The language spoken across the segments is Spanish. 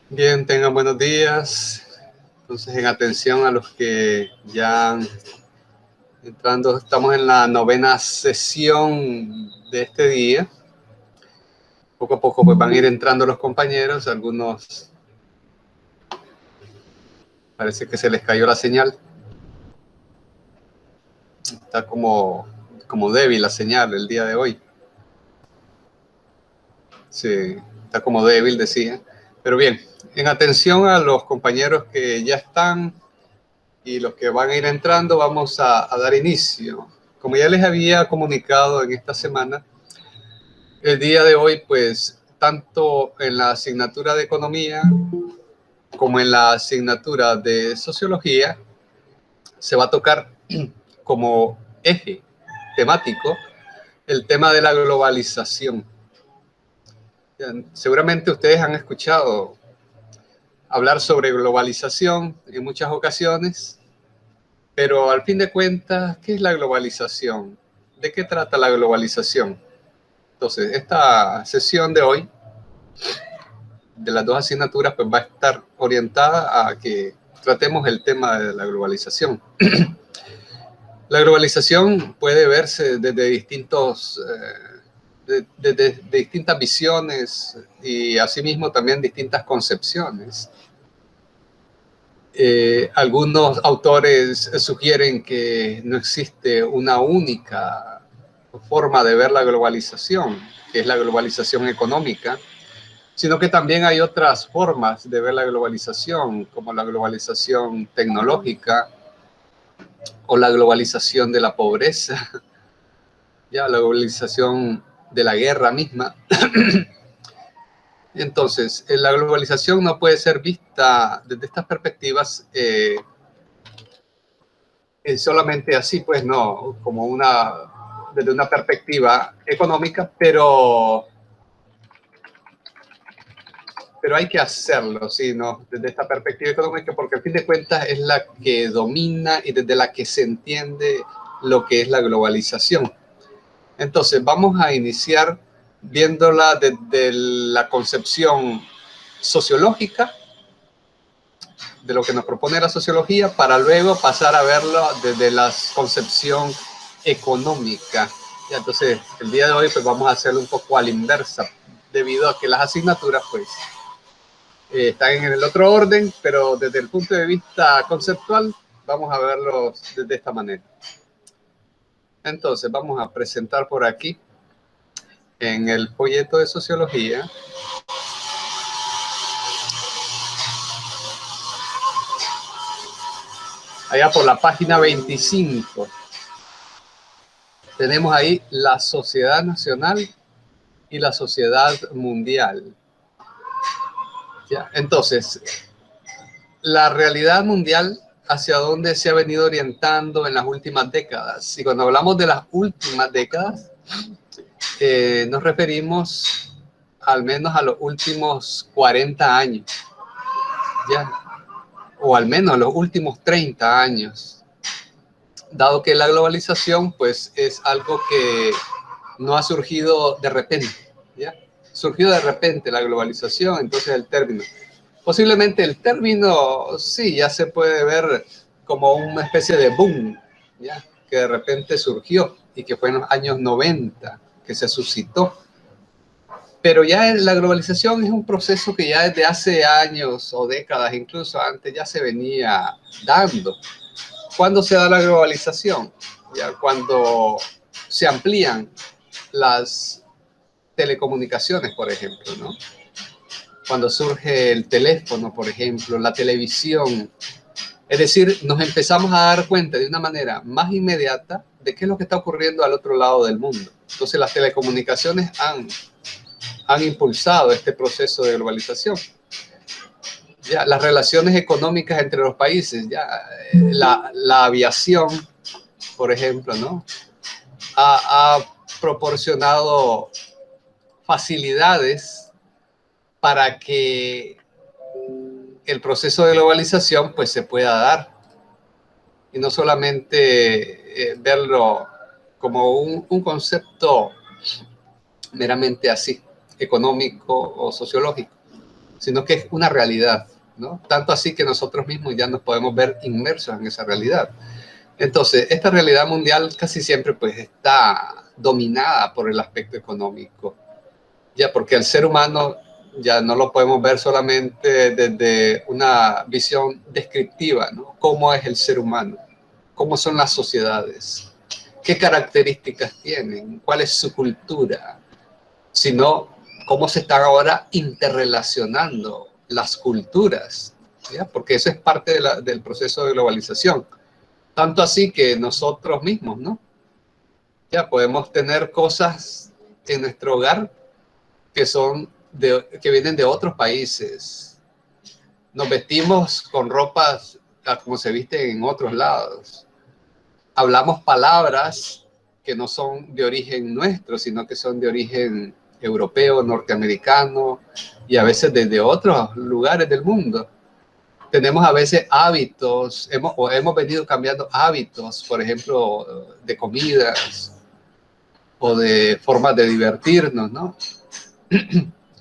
Bien, tengan buenos días. Entonces, en atención a los que ya entrando, estamos en la 9ª sesión de este día. Poco a poco pues van a ir entrando los compañeros. Algunos parece que se les cayó la señal. Está como débil la señal el día de hoy. Sí, está como débil, decía. Pero bien, en atención a los compañeros que ya están y los que van a ir entrando, vamos a dar inicio. Como ya les había comunicado en esta semana, el día de hoy, pues, tanto en la asignatura de Economía como en la asignatura de Sociología, se va a tocar como eje temático el tema de la globalización. Seguramente ustedes han escuchado hablar sobre globalización en muchas ocasiones, pero al fin de cuentas, ¿qué es la globalización? ¿De qué trata la globalización? Entonces, esta sesión de hoy, de las dos asignaturas, pues va a estar orientada a que tratemos el tema de la globalización. La globalización puede verse desde desde distintas visiones y asimismo también distintas concepciones. Algunos autores sugieren que no existe una única forma de ver la globalización, que es la globalización económica, sino que también hay otras formas de ver la globalización, como la globalización tecnológica o la globalización de la pobreza, ya la globalización de la guerra misma. Entonces, la globalización no puede ser vista desde estas perspectivas solamente así, pues no, como desde una perspectiva económica, pero hay que hacerlo, ¿sí? ¿No? Desde esta perspectiva económica, porque al fin de cuentas es la que domina y desde la que se entiende lo que es la globalización. Entonces, vamos a iniciar viéndola desde la concepción sociológica, de lo que nos propone la sociología, para luego pasar a verlo desde la concepción económica. Y entonces, el día de hoy pues vamos a hacerlo un poco a la inversa, debido a que las asignaturas pues están en el otro orden, pero desde el punto de vista conceptual vamos a verlo desde esta manera. Entonces, vamos a presentar por aquí en el folleto de sociología allá por la página 25. Tenemos ahí la sociedad nacional y la sociedad mundial. ¿Ya? Entonces, la realidad mundial, hacia dónde se ha venido orientando en las últimas décadas. Y cuando hablamos de las últimas décadas, nos referimos al menos a los últimos 40 años, ¿ya? O al menos a los últimos 30 años. Dado que la globalización, pues, es algo que no ha surgido de repente, ¿ya? Surgió de repente la globalización, entonces el término. Posiblemente el término, sí, ya se puede ver como una especie de boom, ¿ya? Que de repente surgió y que fue en los años 90 que se suscitó. Pero ya la globalización es un proceso que ya desde hace años o décadas, incluso antes, ya se venía dando. ¿Cuándo se da la globalización? Ya cuando se amplían las telecomunicaciones, por ejemplo, ¿no? Cuando surge el teléfono, por ejemplo, la televisión. Es decir, nos empezamos a dar cuenta de una manera más inmediata de qué es lo que está ocurriendo al otro lado del mundo. Entonces, las telecomunicaciones han impulsado este proceso de globalización. Ya, las relaciones económicas entre los países, ya, la aviación, por ejemplo, ¿no? Ha proporcionado facilidades para que el proceso de globalización pues se pueda dar. y no solamente verlo como un concepto meramente así, económico o sociológico, sino que es una realidad, ¿no? Tanto así que nosotros mismos ya nos podemos ver inmersos en esa realidad. Entonces, esta realidad mundial casi siempre pues está dominada por el aspecto económico, ya porque el ser humano ya no lo podemos ver solamente desde una visión descriptiva, ¿no? ¿Cómo es el ser humano? ¿Cómo son las sociedades? ¿Qué características tienen? ¿Cuál es su cultura? Sino cómo se están ahora interrelacionando las culturas, ¿ya? Porque eso es parte del proceso de globalización. Tanto así que nosotros mismos, ¿no? Ya podemos tener cosas en nuestro hogar que vienen de otros países. Nos vestimos con ropas como se visten en otros lados. Hablamos palabras que no son de origen nuestro, sino que son de origen europeo, norteamericano y a veces desde otros lugares del mundo. Tenemos a veces hábitos, hemos venido cambiando hábitos, por ejemplo, de comidas o de formas de divertirnos, ¿no?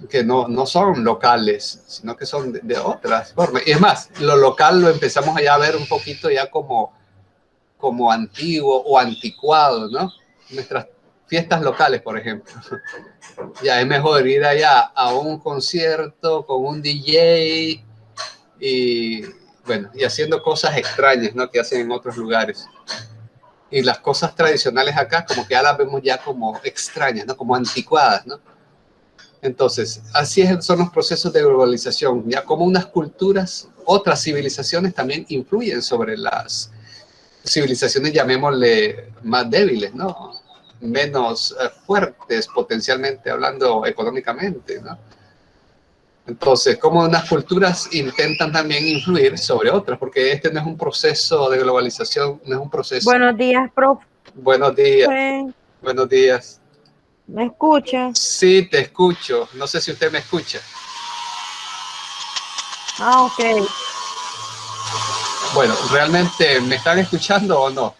Que no son locales, sino que son de otras formas. Y es más, lo local lo empezamos a ver un poquito ya como antiguo o anticuado, ¿no? Nuestras fiestas locales, por ejemplo. Ya es mejor ir allá a un concierto con un DJ y, bueno, y haciendo cosas extrañas, ¿no? Que hacen en otros lugares. Y las cosas tradicionales acá como que ya las vemos ya como extrañas, ¿no? Como anticuadas, ¿no? Entonces, son los procesos de globalización, ya como unas culturas, otras civilizaciones también influyen sobre las civilizaciones, llamémosle, más débiles, ¿no? Menos fuertes potencialmente hablando económicamente, ¿no? Entonces, como unas culturas intentan también influir sobre otras, porque este no es un proceso de globalización, no es un proceso. Buenos días, profe. Buenos días, buenos días. ¿Me escucha? Sí, te escucho. No sé si usted me escucha. Ah, ok. Bueno, ¿realmente me están escuchando o no?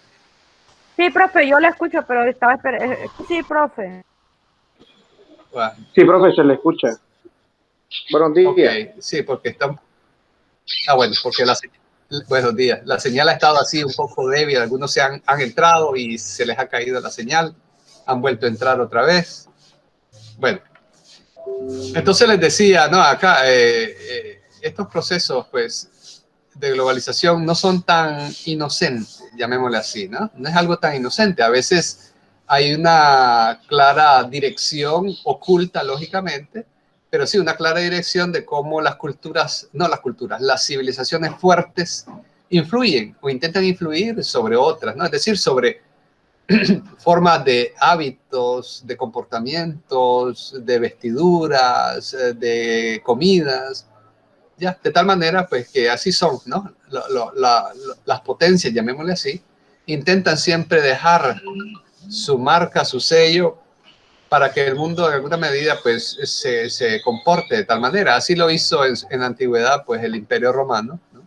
Sí, profe, yo le escucho, pero estaba esperando. Sí, profe. Bueno, Sí, profe, se le escucha. Buenos ok, días. sí, porque están... Ah, bueno, porque buenos días. La señal ha estado así un poco débil. Algunos han entrado y se les ha caído la señal. Han vuelto a entrar otra vez. Bueno, entonces les decía, ¿no? Acá estos procesos, pues, de globalización no son tan inocentes, llamémosle así, ¿no? No es algo tan inocente. A veces hay una clara dirección oculta, lógicamente, pero sí una clara dirección de cómo las civilizaciones fuertes influyen o intentan influir sobre otras, ¿no? Es decir, sobre formas de hábitos, de comportamientos, de vestiduras, de comidas, ya, de tal manera pues que así son, ¿no? Las potencias, llamémosle así, intentan siempre dejar su marca, su sello, para que el mundo en alguna medida pues se comporte de tal manera. Así lo hizo en la antigüedad pues el Imperio Romano, ¿no?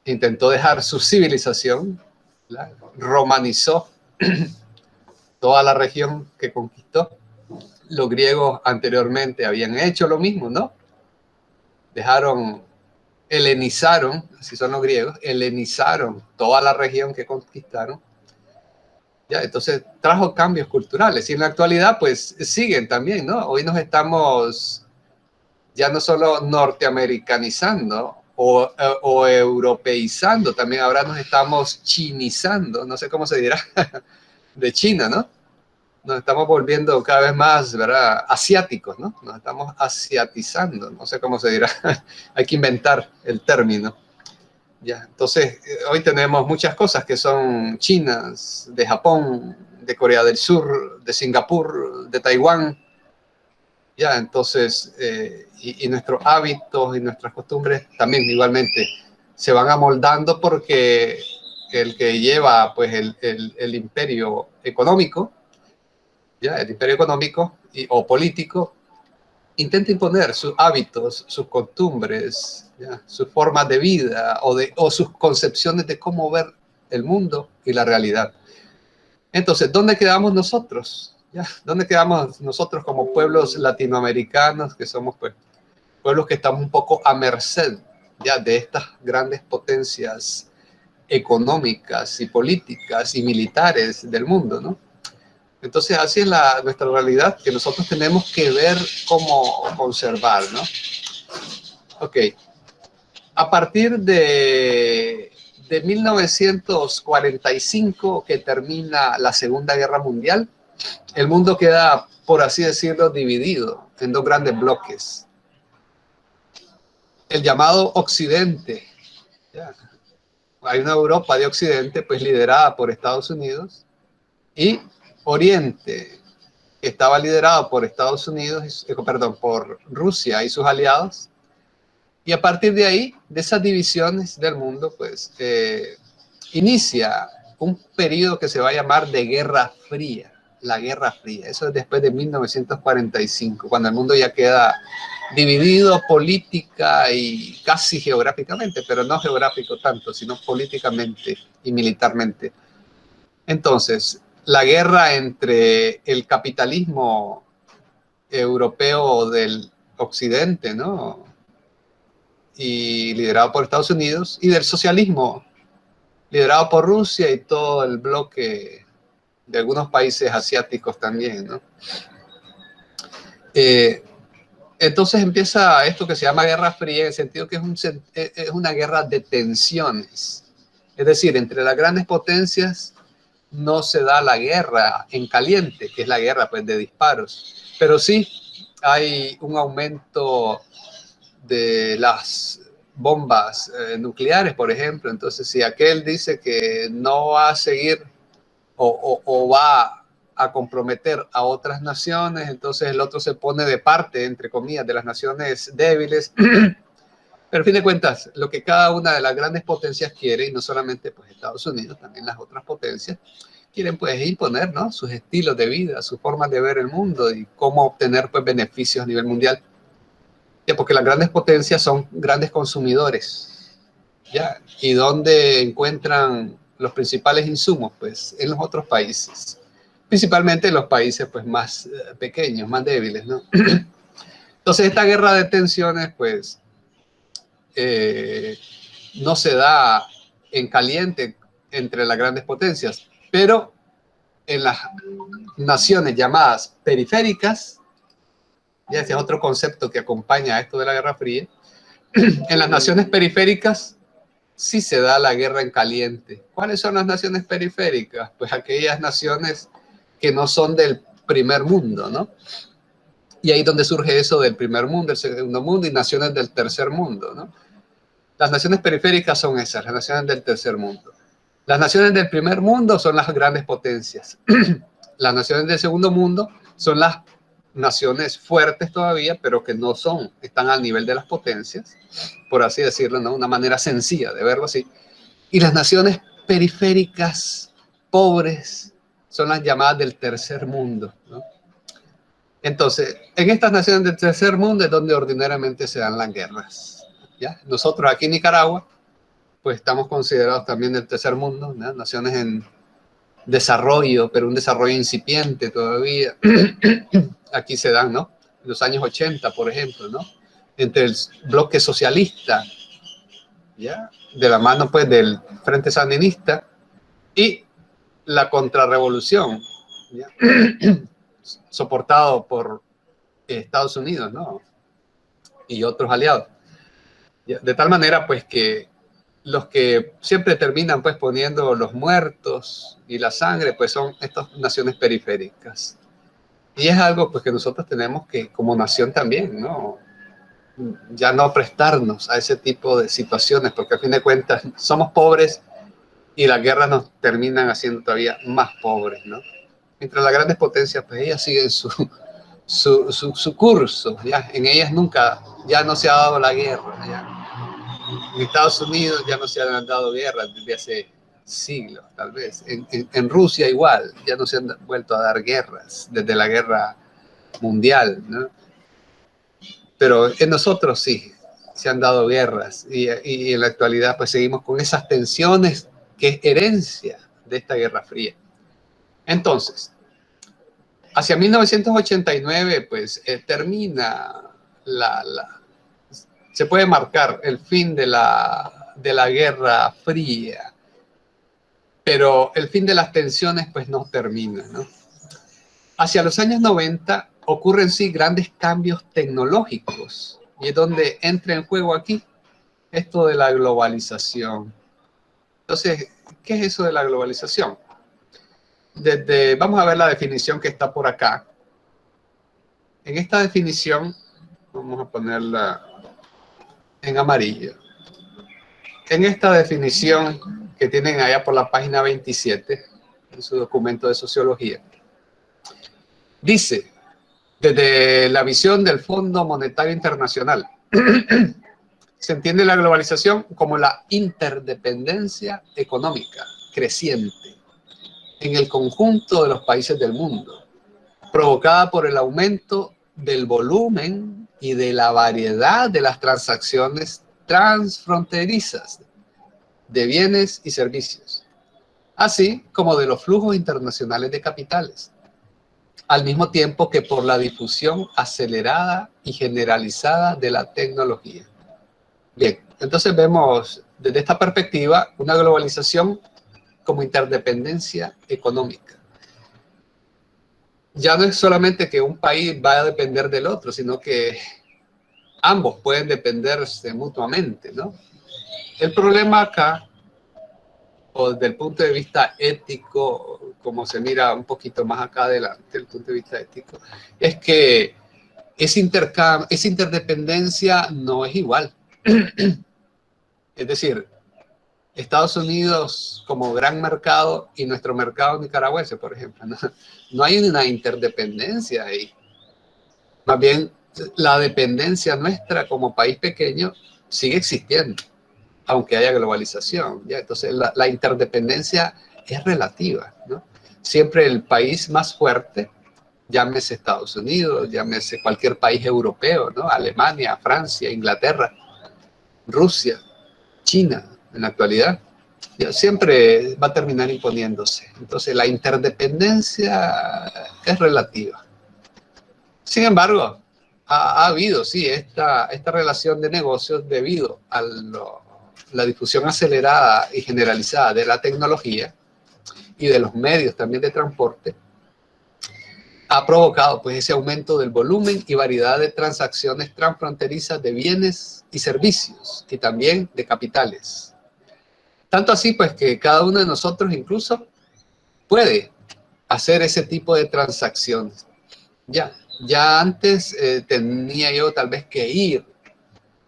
Intentó dejar su civilización, ¿la? Romanizó toda la región que conquistó. Los griegos anteriormente habían hecho lo mismo, ¿no? Helenizaron, así son los griegos, helenizaron toda la región que conquistaron. Ya, entonces trajo cambios culturales y en la actualidad pues siguen también, ¿no? Hoy nos estamos ya no solo norteamericanizando o europeizando, también ahora nos estamos chinizando, no sé cómo se dirá, de China, ¿no? Nos estamos volviendo cada vez más, ¿verdad? Asiáticos, ¿no? Nos estamos asiatizando, no sé cómo se dirá. Hay que inventar el término. Ya, entonces, hoy tenemos muchas cosas que son chinas, de Japón, de Corea del Sur, de Singapur, de Taiwán. Ya, entonces, y nuestros hábitos y nuestras costumbres también igualmente se van amoldando porque el que lleva pues el imperio económico, ¿ya? El imperio económico o político, intenta imponer sus hábitos, sus costumbres, ¿ya? Sus formas de vida o sus concepciones de cómo ver el mundo y la realidad. Entonces, ¿dónde quedamos nosotros? ¿Ya? ¿Dónde quedamos nosotros como pueblos latinoamericanos, que somos pues, pueblos que estamos un poco a merced ya de estas grandes potencias económicas y políticas y militares del mundo, ¿no? Entonces, así es nuestra realidad que nosotros tenemos que ver cómo conservar, ¿no? Ok. A partir de 1945, que termina la Segunda Guerra Mundial, el mundo queda, por así decirlo, dividido en dos grandes bloques. El llamado Occidente. ¿Ya? Hay una Europa de Occidente, pues liderada por Estados Unidos, y Oriente, que estaba liderado por Estados Unidos, perdón, por Rusia y sus aliados. Y a partir de ahí, de esas divisiones del mundo, pues inicia un periodo que se va a llamar de Guerra Fría, la Guerra Fría. Eso es después de 1945, cuando el mundo ya queda dividido política y casi geográficamente, pero no geográfico tanto, sino políticamente y militarmente. Entonces, la guerra entre el capitalismo europeo del occidente, ¿no? Y liderado por Estados Unidos, y del socialismo, liderado por Rusia y todo el bloque de algunos países asiáticos también, ¿no? Entonces empieza esto que se llama Guerra Fría, en el sentido que es una guerra de tensiones. Es decir, entre las grandes potencias no se da la guerra en caliente, que es la guerra pues, de disparos, pero sí hay un aumento de las bombas nucleares, por ejemplo. Entonces, si aquel dice que no va a seguir o va a comprometer a otras naciones, entonces el otro se pone de parte, entre comillas, de las naciones débiles. Pero a fin de cuentas, lo que cada una de las grandes potencias quiere, y no solamente pues, Estados Unidos, también las otras potencias, quieren pues imponer, ¿no? Sus estilos de vida, sus formas de ver el mundo y cómo obtener pues, beneficios a nivel mundial. Ya, porque las grandes potencias son grandes consumidores, ¿ya? ¿Y dónde encuentran los principales insumos? Pues en los otros países, principalmente en los países pues, más pequeños, más débiles, ¿no? Entonces esta guerra de tensiones pues no se da en caliente entre las grandes potencias, pero en las naciones llamadas periféricas, ya ese es otro concepto que acompaña a esto de la Guerra Fría, en las naciones periféricas sí se da la guerra en caliente. ¿Cuáles son las naciones periféricas? Pues aquellas naciones que no son del primer mundo, ¿no? Y ahí es donde surge eso del primer mundo, el segundo mundo y naciones del tercer mundo, ¿no? Las naciones periféricas son esas, las naciones del tercer mundo. Las naciones del primer mundo son las grandes potencias. Las naciones del segundo mundo son las naciones fuertes todavía, pero que no son, están al nivel de las potencias, por así decirlo, ¿no? Una manera sencilla de verlo así. Y las naciones periféricas, pobres, son las llamadas del tercer mundo, ¿no? Entonces, en estas naciones del tercer mundo es donde ordinariamente se dan las guerras, ¿ya? Nosotros aquí en Nicaragua, pues estamos considerados también del tercer mundo, ¿no? Naciones en desarrollo, pero un desarrollo incipiente todavía. Aquí se dan, ¿no? En los años 80, por ejemplo, ¿no? Entre el bloque socialista, ¿ya? De la mano, pues, del Frente Sandinista y la contrarrevolución, ¿ya? Soportado por Estados Unidos, ¿no? Y otros aliados. ¿Ya? De tal manera, pues, que los que siempre terminan, pues, poniendo los muertos y la sangre, pues, son estas naciones periféricas. Y es algo, pues, que nosotros tenemos que, como nación también, ¿no? Ya no prestarnos a ese tipo de situaciones, porque a fin de cuentas somos pobres y las guerras nos terminan haciendo todavía más pobres, ¿no? Mientras las grandes potencias, pues ellas siguen su curso, ¿ya? En ellas nunca, ya no se ha dado la guerra, ¿ya? En Estados Unidos ya no se han dado guerras desde hace siglos, tal vez. En Rusia igual, ya no se han vuelto a dar guerras desde la guerra mundial, ¿no? Pero en nosotros sí, se han dado guerras y en la actualidad pues seguimos con esas tensiones que es herencia de esta Guerra Fría. Entonces, hacia 1989 pues termina se puede marcar el fin de la Guerra Fría, pero el fin de las tensiones pues no termina, ¿no? Hacia los años 90 ocurren sí grandes cambios tecnológicos y es donde entra en juego aquí esto de la globalización. Entonces, ¿qué es eso de la globalización? Vamos a ver la definición que está por acá. En esta definición, vamos a ponerla en amarillo. En esta definición que tienen allá por la página 27, en su documento de sociología, dice, desde la visión del Fondo Monetario Internacional, se entiende la globalización como la interdependencia económica creciente en el conjunto de los países del mundo, provocada por el aumento del volumen y de la variedad de las transacciones transfronterizas de bienes y servicios, así como de los flujos internacionales de capitales, al mismo tiempo que por la difusión acelerada y generalizada de la tecnología. Bien, entonces vemos desde esta perspectiva una globalización como interdependencia económica. Ya no es solamente que un país va a depender del otro, sino que ambos pueden dependerse mutuamente, ¿no? El problema acá, o desde el punto de vista ético, como se mira un poquito más acá adelante, desde el punto de vista ético, es que esa interdependencia no es igual. Es decir, Estados Unidos como gran mercado y nuestro mercado nicaragüense, por ejemplo, no hay una interdependencia ahí. Más bien, la dependencia nuestra como país pequeño sigue existiendo, aunque haya globalización, ¿ya? Entonces, la interdependencia es relativa, ¿no? Siempre el país más fuerte, llámese Estados Unidos, llámese cualquier país europeo, ¿no? Alemania, Francia, Inglaterra, Rusia, China, en la actualidad, siempre va a terminar imponiéndose. Entonces, la interdependencia es relativa. Sin embargo, ha habido, sí, esta relación de negocios debido a la difusión acelerada y generalizada de la tecnología y de los medios también de transporte, ha provocado pues ese aumento del volumen y variedad de transacciones transfronterizas de bienes y servicios y también de capitales. Tanto así pues que cada uno de nosotros incluso puede hacer ese tipo de transacciones. Ya antes tenía yo tal vez que ir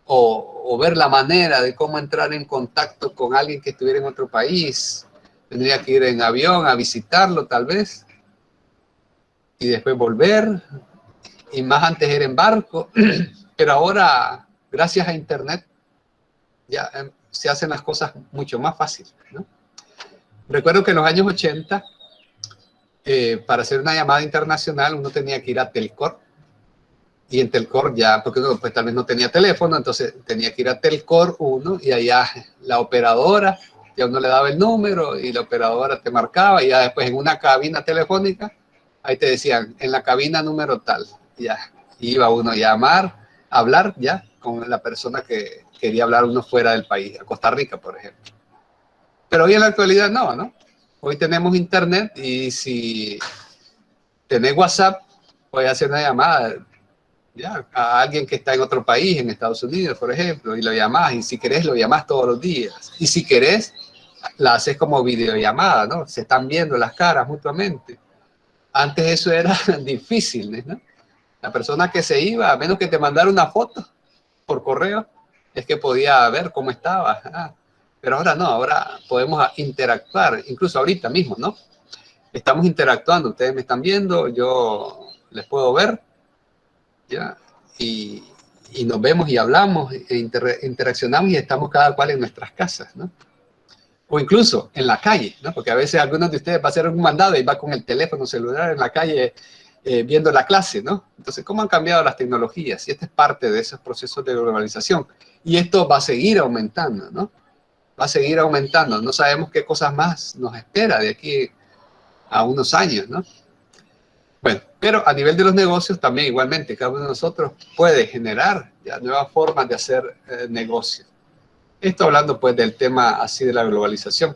o ver la manera de cómo entrar en contacto con alguien que estuviera en otro país. Tendría que ir en avión a visitarlo tal vez y después volver, y más antes era en barco, pero ahora, gracias a Internet, ya se hacen las cosas mucho más fáciles, ¿no? Recuerdo que en los años 80, para hacer una llamada internacional, uno tenía que ir a Telcor, y en Telcor ya, porque uno pues tal vez no tenía teléfono, entonces tenía que ir a Telcor 1, y allá la operadora, ya uno le daba el número, y la operadora te marcaba, y ya después en una cabina telefónica, ahí te decían, en la cabina número tal, ya, iba uno a llamar, a hablar ya con la persona que quería hablar uno fuera del país, a Costa Rica, por ejemplo. Pero hoy en la actualidad no. Hoy tenemos Internet y si tenés WhatsApp, puedes hacer una llamada ya, a alguien que está en otro país, en Estados Unidos, por ejemplo, y lo llamás, y si querés lo llamás todos los días. Y si querés, la haces como videollamada, ¿no? Se están viendo las caras mutuamente. Antes eso era difícil, ¿no? La persona que se iba, a menos que te mandara una foto por correo, es que podía ver cómo estaba. Pero ahora no, ahora podemos interactuar, incluso ahorita mismo, ¿no? Estamos interactuando, ustedes me están viendo, yo les puedo ver, ¿ya? Y nos vemos y hablamos, interaccionamos y estamos cada cual en nuestras casas, ¿no? O incluso en la calle, ¿no? Porque a veces algunos de ustedes va a hacer un mandado y va con el teléfono celular en la calle viendo la clase, ¿no? Entonces, ¿cómo han cambiado las tecnologías? Y este es parte de esos procesos de globalización. Y esto va a seguir aumentando, ¿no? Va a seguir aumentando. No sabemos qué cosas más nos espera de aquí a unos años, ¿no? Bueno, pero a nivel de los negocios también igualmente, cada uno de nosotros puede generar ya nuevas formas de hacer negocios. Esto hablando pues del tema así de la globalización.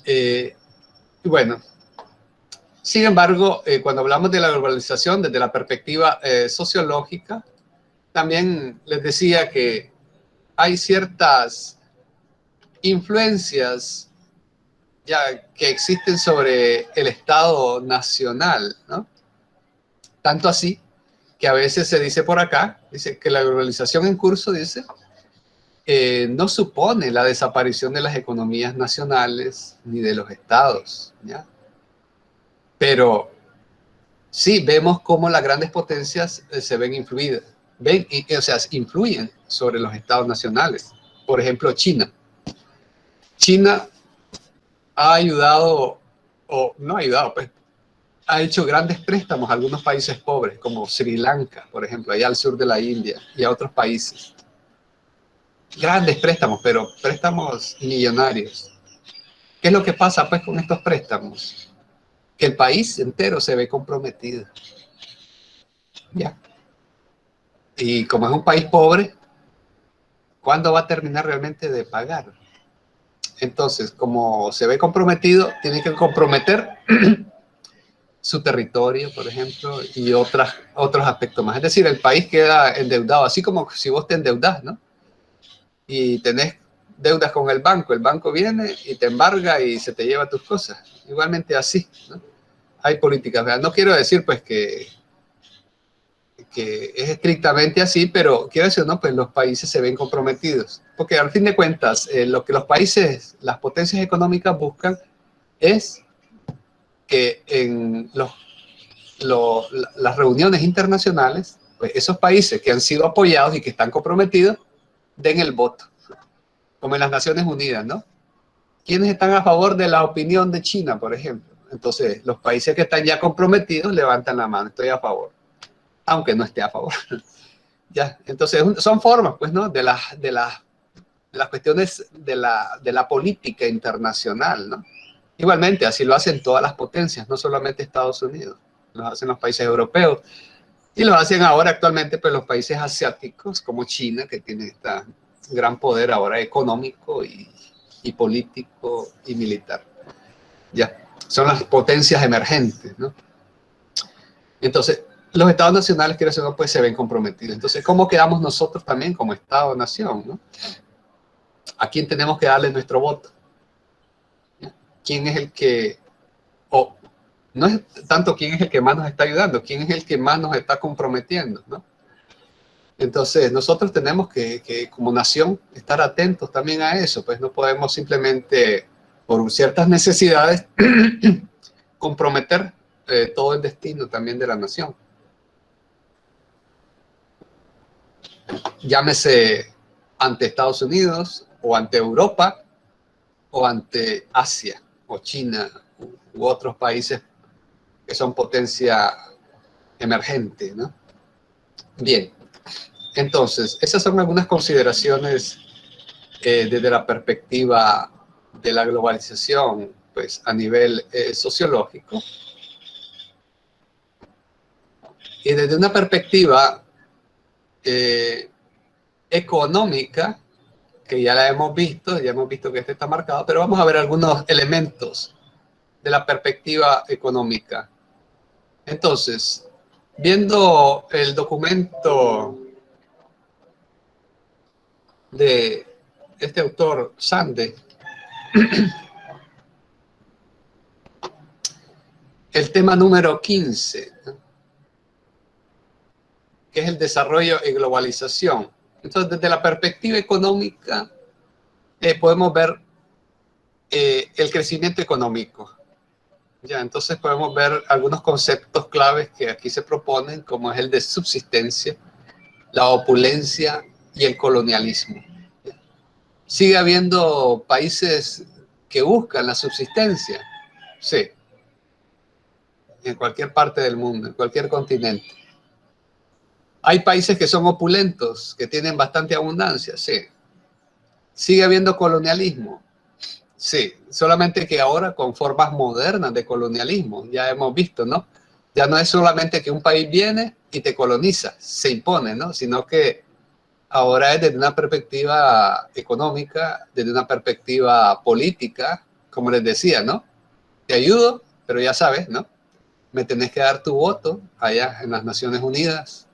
Y bueno, sin embargo, cuando hablamos de la globalización desde la perspectiva sociológica, también les decía que hay ciertas influencias ya que existen sobre el Estado nacional, ¿no? Tanto así que a veces se dice por acá, dice que la globalización en curso, dice, no supone la desaparición de las economías nacionales ni de los estados, ¿ya? Pero sí vemos cómo las grandes potencias se ven influidas, o sea, influyen sobre los estados nacionales. Por ejemplo, China. China ha ayudado, o no ha ayudado, pues, ha hecho grandes préstamos a algunos países pobres, como Sri Lanka, por ejemplo, allá al sur de la India, y a otros países. Grandes préstamos, pero préstamos millonarios. ¿Qué es lo que pasa, pues, con estos préstamos? Que el país entero se ve comprometido. ¿Ya? Y como es un país pobre, ¿cuándo va a terminar realmente de pagar? Entonces, como se ve comprometido, tiene que comprometer su territorio, por ejemplo, y otros aspectos más. Es decir, el país queda endeudado, así como si vos te endeudás, ¿no? Y tenés deudas con el banco viene y te embarga y se te lleva tus cosas. Igualmente así, ¿no? Hay políticas, ¿verdad? No quiero decir, pues, que es estrictamente así, pero quiero decir, ¿no? Pues los países se ven comprometidos. Porque al fin de cuentas, lo que los países, las potencias económicas buscan es que en las reuniones internacionales, pues esos países que han sido apoyados y que están comprometidos, den el voto. Como en las Naciones Unidas, ¿no? ¿Quiénes están a favor de la opinión de China, por ejemplo? Entonces, los países que están ya comprometidos levantan la mano, estoy a favor, aunque no esté a favor. Ya, entonces son formas, pues, ¿no? De las cuestiones de la política internacional, ¿no? Igualmente, así lo hacen todas las potencias, no solamente Estados Unidos, lo hacen los países europeos y lo hacen ahora actualmente pues los países asiáticos como China, que tiene este gran poder ahora económico y político y militar. Ya, son las potencias emergentes, ¿no? Entonces, los estados nacionales, quiero decir, pues se ven comprometidos. Entonces, ¿cómo quedamos nosotros también como Estado-nación, ¿no? ¿A quién tenemos que darle nuestro voto? ¿Quién es el que, o no es tanto quién es el que más nos está ayudando, quién es el que más nos está comprometiendo, ¿no? Entonces, nosotros tenemos que como nación, estar atentos también a eso, pues no podemos simplemente, por ciertas necesidades, comprometer todo el destino también de la nación. Llámese ante Estados Unidos, o ante Europa, o ante Asia, o China, u otros países que son potencia emergente, ¿no? Bien, entonces, esas son algunas consideraciones desde la perspectiva de la globalización, pues a nivel sociológico. Y desde una perspectiva económica, que ya hemos visto que este está marcado, pero vamos a ver algunos elementos de la perspectiva económica. Entonces, viendo el documento de este autor, Sande, el tema número 15, que es el desarrollo y globalización. Entonces, desde la perspectiva económica, podemos ver el crecimiento económico. Ya, entonces podemos ver algunos conceptos claves que aquí se proponen, como es el de subsistencia, la opulencia y el colonialismo. ¿Sigue habiendo países que buscan la subsistencia? Sí. en cualquier parte del mundo, en cualquier continente. Hay países que son opulentos, que tienen bastante abundancia, sí. Sigue habiendo colonialismo, sí. Solamente que ahora con formas modernas de colonialismo, ya hemos visto, ¿no? Ya no es solamente que un país viene y te coloniza, se impone, ¿no? Sino que ahora es desde una perspectiva económica, desde una perspectiva política, como les decía, ¿no? Te ayudo, pero ya sabes, ¿no? Me tenés que dar tu voto allá en las Naciones Unidas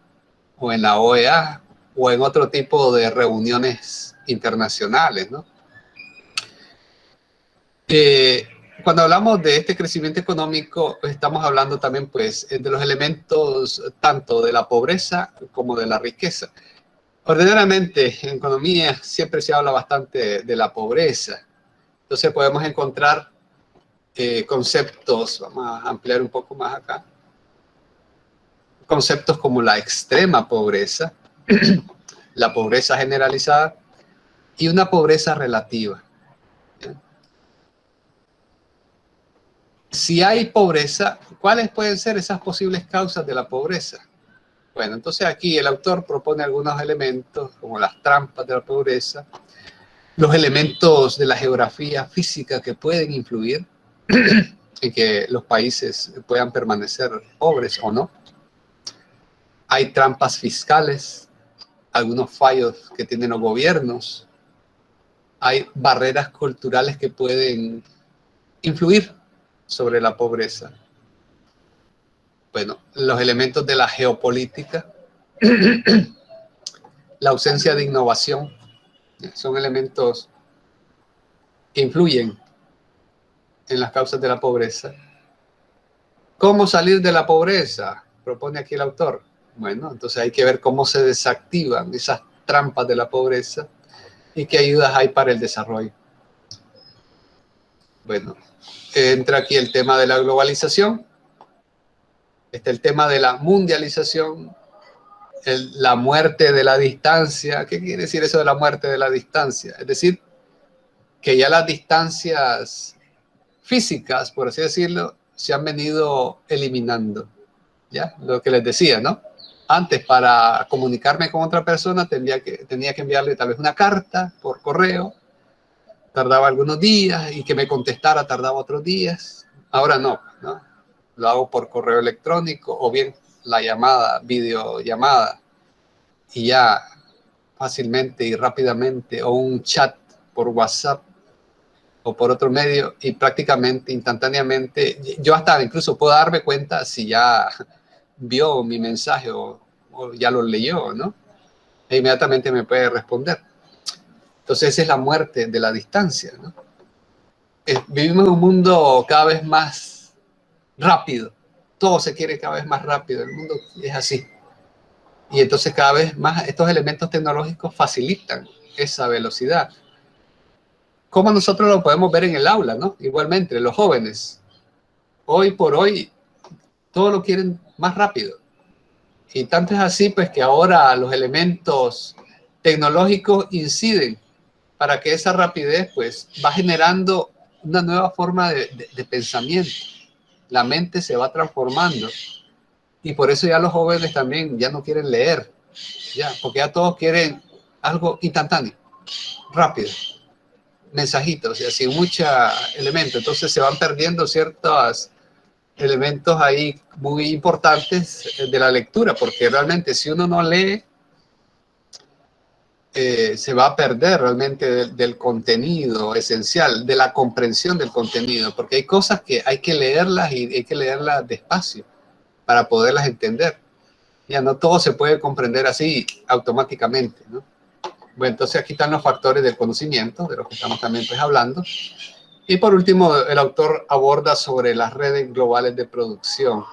o en la OEA o en otro tipo de reuniones internacionales, ¿no? Cuando hablamos de este crecimiento económico, estamos hablando también, pues, de los elementos tanto de la pobreza como de la riqueza. Ordinariamente, en economía siempre se habla bastante de la pobreza. Entonces podemos encontrar conceptos, vamos a ampliar un poco más acá, conceptos como la extrema pobreza, la pobreza generalizada y una pobreza relativa. Si hay pobreza, ¿cuáles pueden ser esas posibles causas de la pobreza? Bueno, entonces aquí el autor propone algunos elementos como las trampas de la pobreza, los elementos de la geografía física que pueden influir en que los países puedan permanecer pobres o no. Hay trampas fiscales, algunos fallos que tienen los gobiernos. Hay barreras culturales que pueden influir sobre la pobreza. Bueno, los elementos de la geopolítica, la ausencia de innovación, son elementos que influyen en las causas de la pobreza. ¿Cómo salir de la pobreza? Propone aquí el autor. Bueno, entonces hay que ver cómo se desactivan esas trampas de la pobreza y qué ayudas hay para el desarrollo. Bueno, entra aquí el tema de la globalización. Está el tema de la mundialización, la muerte de la distancia. ¿Qué quiere decir eso de la muerte de la distancia? Es decir, que ya las distancias físicas, por así decirlo, se han venido eliminando. ¿Ya? Lo que les decía, ¿no? Antes, para comunicarme con otra persona, tenía que enviarle tal vez una carta por correo, tardaba algunos días, y que me contestara tardaba otros días. Ahora no, ¿no? Lo hago por correo electrónico o bien la llamada, videollamada, y ya fácilmente y rápidamente, o un chat por WhatsApp o por otro medio, y prácticamente instantáneamente, yo hasta incluso puedo darme cuenta si ya vio mi mensaje o ya lo leyó, ¿no? E inmediatamente me puede responder. Entonces esa es la muerte de la distancia, ¿no? Vivimos en un mundo cada vez más rápido. Todo se quiere cada vez más rápido. El mundo es así. Y entonces cada vez más estos elementos tecnológicos facilitan esa velocidad. ¿Cómo nosotros lo podemos ver en el aula, ¿no? Igualmente, los jóvenes. Hoy por hoy, todo lo quieren más rápido. Y tanto es así, pues, que ahora los elementos tecnológicos inciden para que esa rapidez, pues, va generando una nueva forma de pensamiento. La mente se va transformando. Y por eso ya los jóvenes también ya no quieren leer, ya, porque ya todos quieren algo instantáneo, rápido, mensajitos, y así muchos elementos. Entonces se van perdiendo ciertos elementos ahí muy importantes de la lectura, porque realmente si uno no lee, se va a perder realmente del contenido esencial, de la comprensión del contenido, porque hay cosas que hay que leerlas y hay que leerlas despacio para poderlas entender. Ya no todo se puede comprender así automáticamente, ¿no? Bueno, entonces aquí están los factores del conocimiento, de los que estamos también pues hablando. Y por último, el autor aborda sobre las redes globales de producción,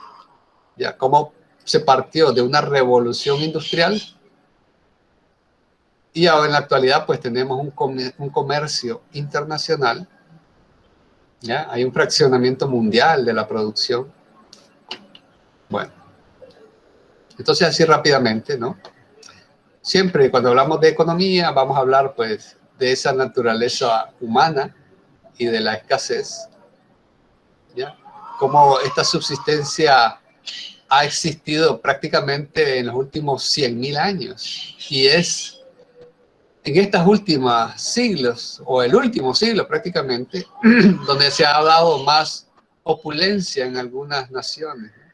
ya cómo se partió de una revolución industrial y ahora en la actualidad pues tenemos un comercio internacional, ya hay un fraccionamiento mundial de la producción. Bueno, entonces así rápidamente, ¿no? Siempre cuando hablamos de economía vamos a hablar pues de esa naturaleza humana y de la escasez, ¿ya? cómo esta subsistencia ha existido prácticamente en los últimos 100.000 años. Y es en estos últimos siglos, o el último siglo prácticamente, donde se ha dado más opulencia en algunas naciones, ¿no?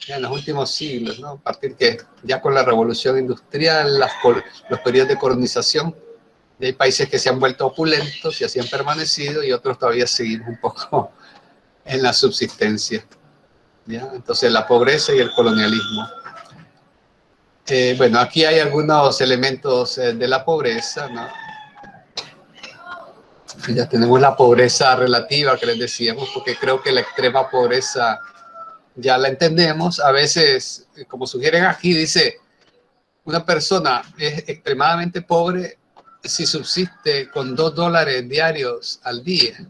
Ya en los últimos siglos, ¿no? A partir que ya con la revolución industrial, los periodos de colonización, y hay países que se han vuelto opulentos y así han permanecido, y otros todavía seguimos un poco en la subsistencia, ¿ya? Entonces la pobreza y el colonialismo. Bueno, aquí hay algunos elementos de la pobreza, ¿no? Ya tenemos la pobreza relativa que les decíamos, porque creo que la extrema pobreza ya la entendemos. A veces, como sugieren aquí, dice, una persona es extremadamente pobre si subsiste con $2 diarios al día,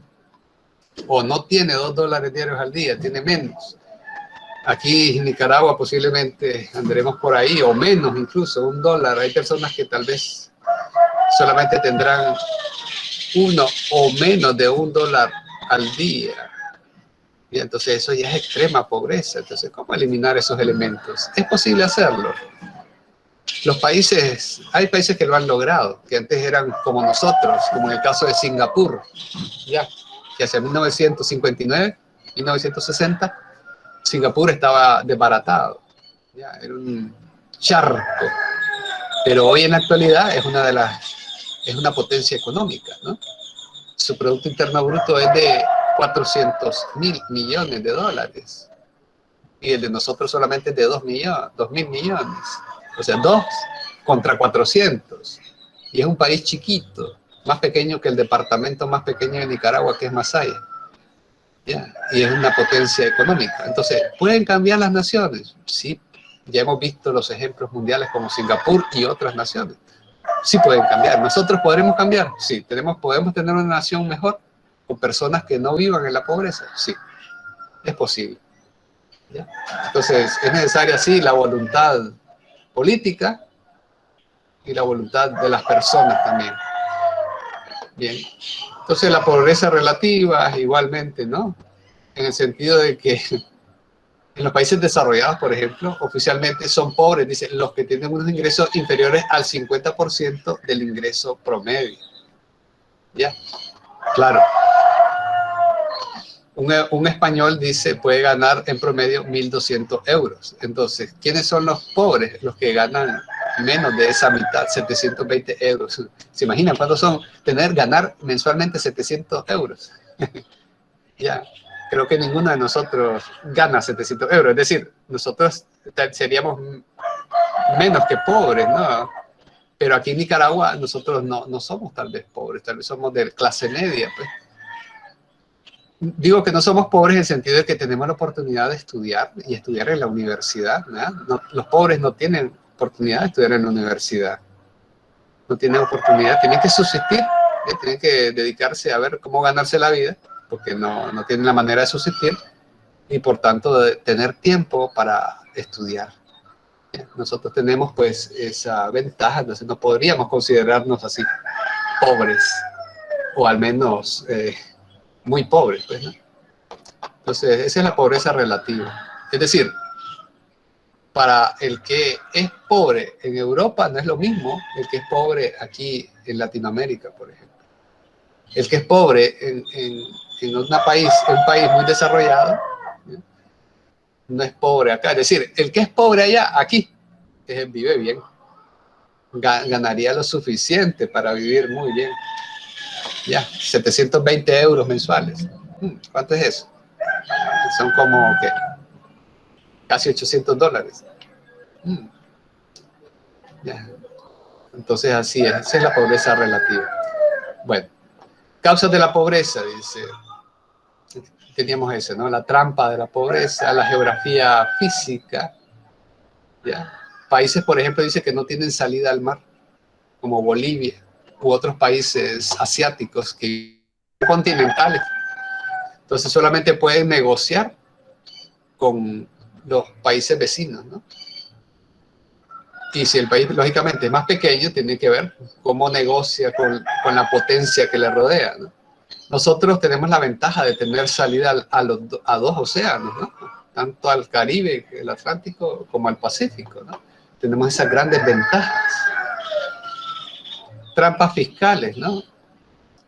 o no tiene $2 diarios al día, tiene menos. Aquí en Nicaragua posiblemente andaremos por ahí, o menos incluso, $1. Hay personas que tal vez solamente tendrán uno o menos de $1 al día. Y entonces eso ya es extrema pobreza. Entonces, ¿cómo eliminar esos elementos? Es posible hacerlo. Los países, hay países que lo han logrado, que antes eran como nosotros, como en el caso de Singapur, ya, que hacia 1959, 1960, Singapur estaba desbaratado, ya, era un charco, pero hoy en la actualidad es una potencia económica, ¿no? Su Producto Interno Bruto es de 400.000 millones de dólares, y el de nosotros solamente es de 2.000 millones, o sea, 2 contra 400, y es un país chiquito, más pequeño que el departamento más pequeño de Nicaragua, que es Masaya. ¿Ya? Y es una potencia económica. Entonces, ¿pueden cambiar las naciones? Sí, ya hemos visto los ejemplos mundiales como Singapur y otras naciones. Sí pueden cambiar. ¿Nosotros podremos cambiar? Sí. ¿Podemos tener una nación mejor con personas que no vivan en la pobreza? Sí, es posible. ¿Ya? Entonces, es necesaria, sí, la voluntad política y la voluntad de las personas también. Bien. Entonces la pobreza relativa igualmente, ¿no? En el sentido de que en los países desarrollados, por ejemplo, oficialmente son pobres, dicen, los que tienen unos ingresos inferiores al 50% del ingreso promedio. ¿Ya? Claro. Un español dice, puede ganar en promedio 1.200 euros. Entonces, ¿quiénes son los pobres? Los que ganan menos de esa mitad, 720 euros. ¿Se imaginan cuántos son ganar mensualmente 700 euros? Ya, creo que ninguno de nosotros gana 700 euros. Es decir, nosotros seríamos menos que pobres, ¿no? Pero aquí en Nicaragua nosotros no somos tal vez pobres, tal vez somos de clase media, pues. Digo que no somos pobres en el sentido de que tenemos la oportunidad de estudiar y estudiar en la universidad, ¿no? Los pobres no tienen oportunidad de estudiar en la universidad. No tienen oportunidad, tienen que subsistir, tienen que dedicarse a ver cómo ganarse la vida, porque no tienen la manera de subsistir y por tanto de tener tiempo para estudiar. Nosotros tenemos pues esa ventaja, entonces no podríamos considerarnos así pobres, o al menos muy pobres, pues, ¿no? Entonces esa es la pobreza relativa. Es decir, para el que es pobre en Europa no es lo mismo el que es pobre aquí en Latinoamérica, por ejemplo. El que es pobre en un país muy desarrollado, ¿no? No es pobre acá. Es decir, el que es pobre allá, aquí, vive bien. Ganaría lo suficiente para vivir muy bien. Ya, 720 euros mensuales. ¿Cuánto es eso? Son como, ¿qué? Casi $800. Ya. Entonces así es, esa es la pobreza relativa. Bueno, causas de la pobreza, dice. Teníamos eso, ¿no? La trampa de la pobreza, la geografía física. ¿Ya? Países, por ejemplo, dice que no tienen salida al mar, como Bolivia, u otros países asiáticos que continentales. Entonces solamente pueden negociar con los países vecinos, ¿no? Y si el país, lógicamente, es más pequeño, tiene que ver cómo negocia con la potencia que le rodea, ¿no? Nosotros tenemos la ventaja de tener salida a dos océanos, ¿no? Tanto al Caribe, el Atlántico, como al Pacífico, ¿no? Tenemos esas grandes ventajas. Trampas fiscales, ¿no?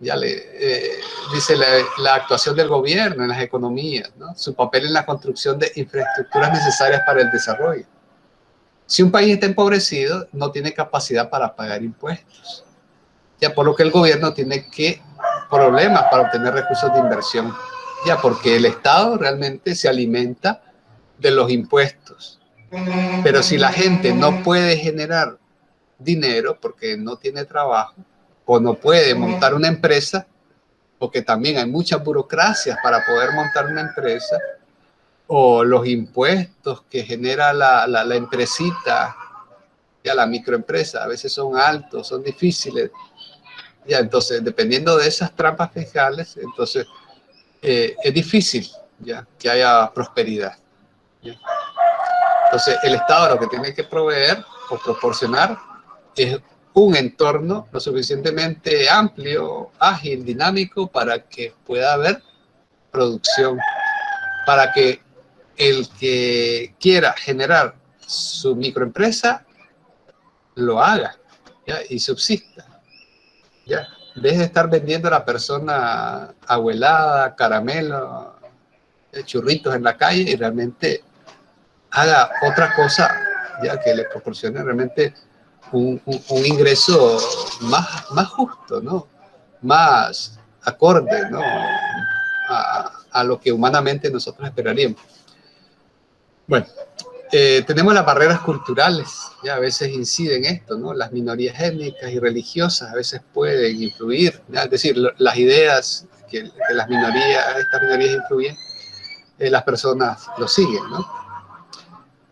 Ya dice la actuación del gobierno en las economías, ¿no? Su papel en la construcción de infraestructuras necesarias para el desarrollo. Si un país está empobrecido, no tiene capacidad para pagar impuestos. Ya por lo que el gobierno tiene problemas para obtener recursos de inversión. Ya porque el Estado realmente se alimenta de los impuestos. Pero si la gente no puede generar dinero porque no tiene trabajo o no puede montar una empresa, porque también hay muchas burocracias para poder montar una empresa, o los impuestos que genera la empresita, ya la microempresa, a veces son altos, son difíciles. Ya, entonces, dependiendo de esas trampas fiscales, entonces es difícil ya que haya prosperidad. ¿Ya? Entonces, el Estado lo que tiene que proveer o proporcionar es un entorno lo suficientemente amplio, ágil, dinámico, para que pueda haber producción, para que el que quiera generar su microempresa lo haga, ¿ya? Y subsista. ¿Ya? En vez de estar vendiendo a la persona abuelada, caramelo, churritos en la calle, y realmente haga otra cosa, ya que le proporcione realmente un ingreso más justo, ¿no? Más acorde, ¿no? A lo que humanamente nosotros esperaríamos. Bueno, tenemos las barreras culturales, ya a veces inciden esto, ¿no? Las minorías étnicas y religiosas a veces pueden influir, ¿ya? Es decir, las ideas que estas minorías influyen, las personas lo siguen, ¿no?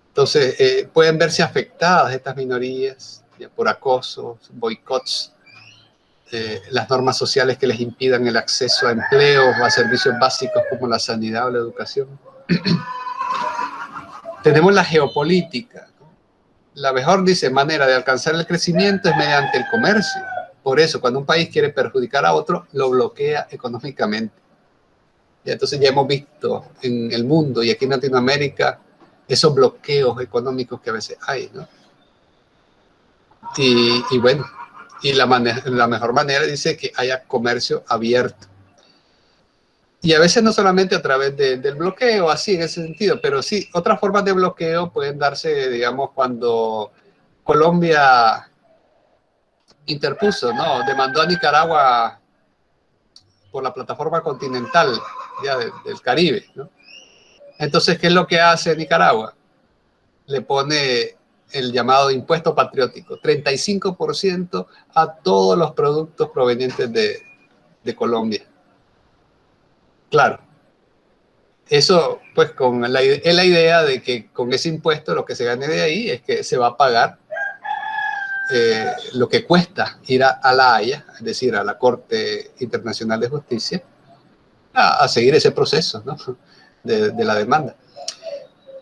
Entonces, pueden verse afectadas estas minorías ya, por acosos, boicots, las normas sociales que les impidan el acceso a empleos o a servicios básicos como la sanidad o la educación. Tenemos la geopolítica. La mejor, manera de alcanzar el crecimiento es mediante el comercio. Por eso, cuando un país quiere perjudicar a otro, lo bloquea económicamente. Y entonces ya hemos visto en el mundo y aquí en Latinoamérica esos bloqueos económicos que a veces hay, ¿no? Y bueno, y la mejor manera dice que haya comercio abierto. Y a veces no solamente a través del bloqueo, así en ese sentido, pero sí, otras formas de bloqueo pueden darse, digamos, cuando Colombia interpuso, ¿no? Demandó a Nicaragua por la plataforma continental ya del Caribe, ¿no? Entonces, ¿qué es lo que hace Nicaragua? Le pone el llamado impuesto patriótico, 35% a todos los productos provenientes de Colombia. Claro, eso pues es la idea de que con ese impuesto lo que se gane de ahí es que se va a pagar lo que cuesta ir a La Haya, es decir, a la Corte Internacional de Justicia, a seguir ese proceso, ¿no? de la demanda.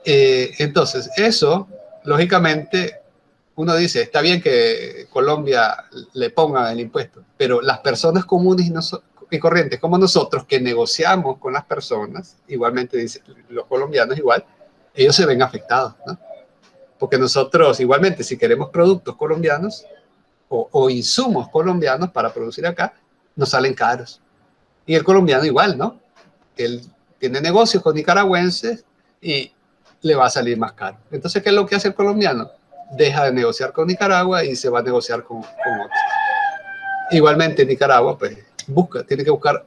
Entonces, eso, lógicamente, uno dice, está bien que Colombia le ponga el impuesto, pero las personas comunes y corrientes como nosotros, que negociamos con las personas, igualmente dicen los colombianos igual, ellos se ven afectados, ¿no? Porque nosotros, igualmente, si queremos productos colombianos o insumos colombianos para producir acá, nos salen caros. Y el colombiano igual, ¿no? Él tiene negocios con nicaragüenses y le va a salir más caro. Entonces, ¿qué es lo que hace el colombiano? Deja de negociar con Nicaragua y se va a negociar con otros. Igualmente, Nicaragua, pues, tiene que buscar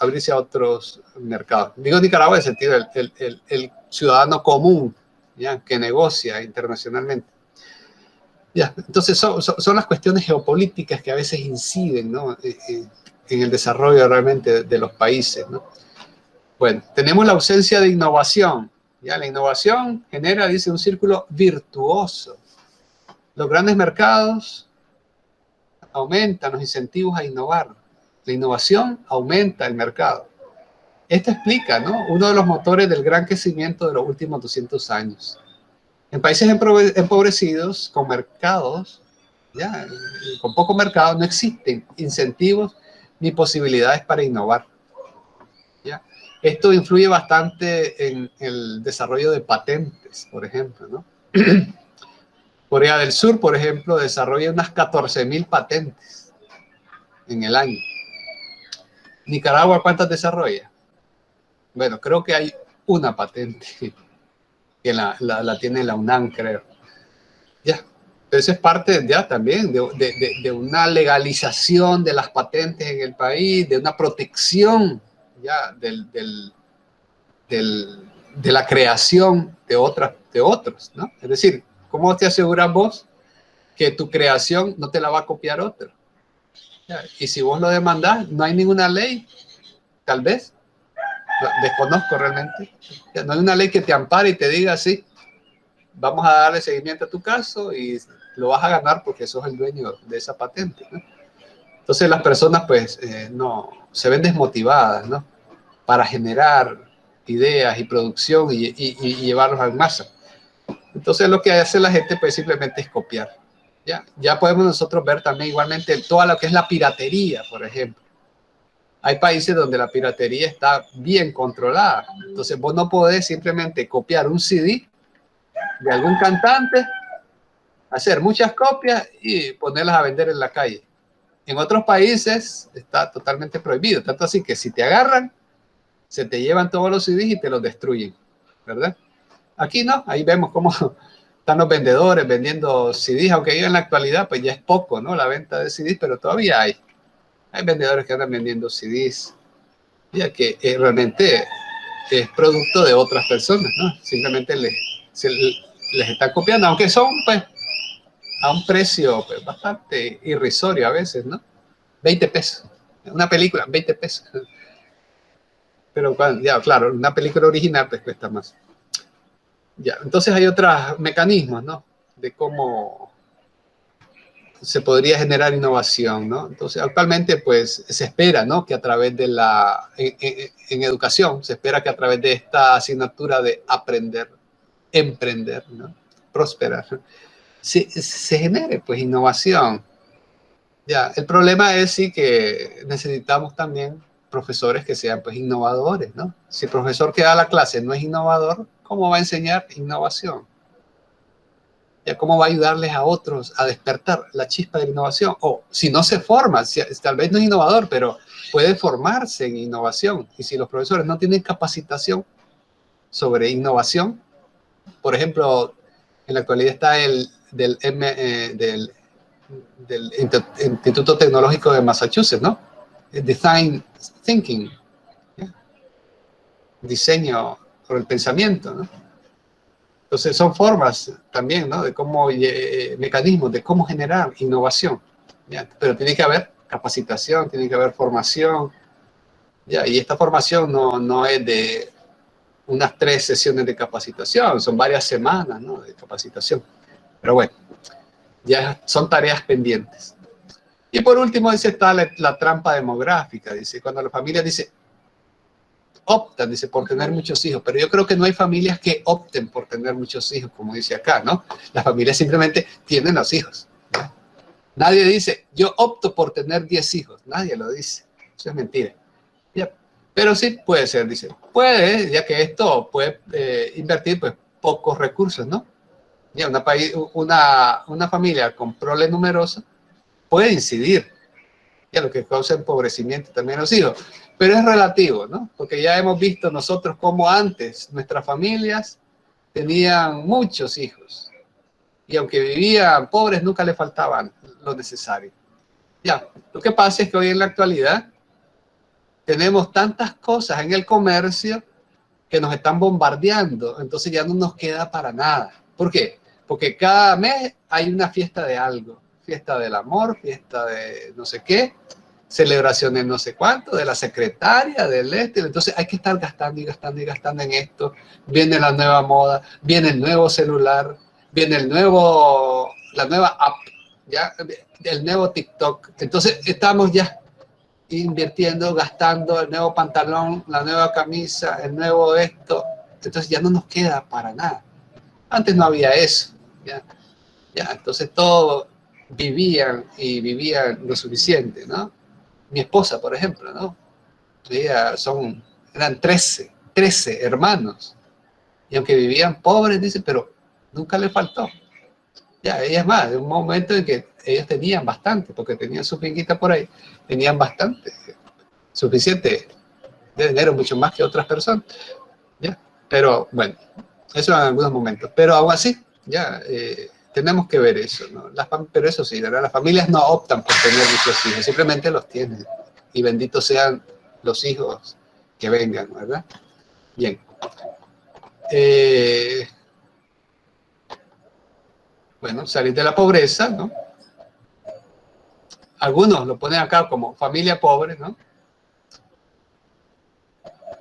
abrirse a otros mercados. Digo Nicaragua en el sentido el ciudadano común, ¿ya? Que negocia internacionalmente. Ya, entonces son las cuestiones geopolíticas que a veces inciden, ¿no? en el desarrollo realmente de los países, ¿no? Bueno, tenemos la ausencia de innovación. ¿Ya? La innovación genera, dice, un círculo virtuoso. Los grandes mercados aumentan los incentivos a innovar. La innovación aumenta el mercado. Esto explica, ¿no? Uno de los motores del gran crecimiento de los últimos 200 años. En países empobrecidos, con mercados, ¿ya? Con poco mercado, no existen incentivos ni posibilidades para innovar. ¿Ya? Esto influye bastante en el desarrollo de patentes, por ejemplo, ¿no? Corea del Sur, por ejemplo, desarrolla unas 14.000 patentes en el año. Nicaragua, ¿cuántas desarrolla? Bueno, creo que hay una patente que la tiene la UNAM, creo. Ya, eso es parte ya también de una legalización de las patentes en el país, de una protección ya de la creación de otros, ¿no? Es decir, ¿cómo te aseguras vos que tu creación no te la va a copiar otro? ¿Ya? Y si vos lo demandás, no hay ninguna ley, tal vez, desconozco realmente, ya, no hay una ley que te ampare y te diga, sí, vamos a darle seguimiento a tu caso y lo vas a ganar porque sos el dueño de esa patente, ¿no? Entonces las personas pues no, se ven desmotivadas, ¿no? Para generar ideas y producción y llevarlos a masa. Entonces lo que hace la gente pues simplemente es copiar. Ya podemos nosotros ver también igualmente toda lo que es la piratería, por ejemplo. Hay países donde la piratería está bien controlada. Entonces vos no podés simplemente copiar un CD de algún cantante, hacer muchas copias y ponerlas a vender en la calle. En otros países está totalmente prohibido, tanto así que si te agarran, se te llevan todos los CDs y te los destruyen, ¿verdad? Aquí no, ahí vemos cómo están los vendedores vendiendo CDs, aunque en la actualidad pues ya es poco, ¿no? La venta de CDs, pero todavía hay vendedores que andan vendiendo CDs, ya que realmente es producto de otras personas, ¿no? Simplemente les están copiando, aunque son pues a un precio pues, bastante irrisorio a veces, ¿no? 20 pesos. Una película, 20 pesos. Pero ya, claro, una película original pues cuesta más. Ya, entonces hay otros mecanismos, ¿no? De cómo se podría generar innovación, ¿no? Entonces, actualmente, pues, se espera, ¿no? Que a través de en educación, se espera que a través de esta asignatura de aprender, emprender, ¿no? Prosperar, se genere, pues, innovación. Ya, el problema es sí que necesitamos también profesores que sean, pues, innovadores, ¿no? Si el profesor que da la clase no es innovador, ¿cómo va a enseñar innovación? Ya, ¿cómo va a ayudarles a otros a despertar la chispa de la innovación? O si no se forma, tal vez no es innovador, pero puede formarse en innovación. Y si los profesores no tienen capacitación sobre innovación, por ejemplo, en la actualidad está del Instituto Tecnológico de Massachusetts, ¿no? Design Thinking, ¿ya? Diseño por el pensamiento, ¿no? Entonces son formas también, ¿no? De cómo, mecanismos de cómo generar innovación, ¿ya? Pero tiene que haber capacitación, tiene que haber formación, ¿ya? Y esta formación no es de unas 3 sesiones de capacitación, son varias semanas, ¿no? De capacitación. Pero bueno, ya son tareas pendientes. Y por último dice, está la trampa demográfica, dice, cuando la familia dice, optan, dice, por tener muchos hijos, pero yo creo que no hay familias que opten por tener muchos hijos, como dice acá, ¿no? Las familias simplemente tienen los hijos, ¿no? Nadie dice, yo opto por tener 10 hijos, nadie lo dice, eso es mentira. ¿Ya? Pero sí puede ser, dice, puede, ya que esto puede invertir pues pocos recursos, ¿no? Ya, una familia con prole numerosa puede incidir, ya, lo que causa empobrecimiento también a los hijos. Pero es relativo, ¿no? Porque ya hemos visto nosotros cómo antes nuestras familias tenían muchos hijos. Y aunque vivían pobres, nunca les faltaban lo necesario. Ya, lo que pasa es que hoy en la actualidad tenemos tantas cosas en el comercio que nos están bombardeando. Entonces ya no nos queda para nada. ¿Por qué? Porque cada mes hay una fiesta de algo. Fiesta del amor, fiesta de no sé qué, celebraciones no sé cuánto, de la secretaria, del entonces hay que estar gastando y gastando y gastando en esto. Viene la nueva moda, viene el nuevo celular, viene la nueva app, ya, el nuevo TikTok. Entonces estamos ya invirtiendo, gastando el nuevo pantalón, la nueva camisa, el nuevo esto. Entonces ya no nos queda para nada. Antes no había eso, ya, entonces todo vivían lo suficiente, ¿no? mi esposa, por ejemplo, ¿no? Eran 13 hermanos. Y aunque vivían pobres, dice, pero nunca le faltó. Ya, ella es más, de un momento en que ellos tenían bastante, porque tenían su finquita por ahí, tenían bastante, suficiente de dinero, mucho más que otras personas. ¿Ya? Pero bueno, eso en algunos momentos. Pero aún así, ya, tenemos que ver eso, ¿no? Pero eso sí, ¿verdad? Las familias no optan por tener muchos hijos, simplemente los tienen. Y benditos sean los hijos que vengan, ¿verdad? Bien. Bueno, salir de la pobreza, ¿no? Algunos lo ponen acá como familia pobre, ¿no?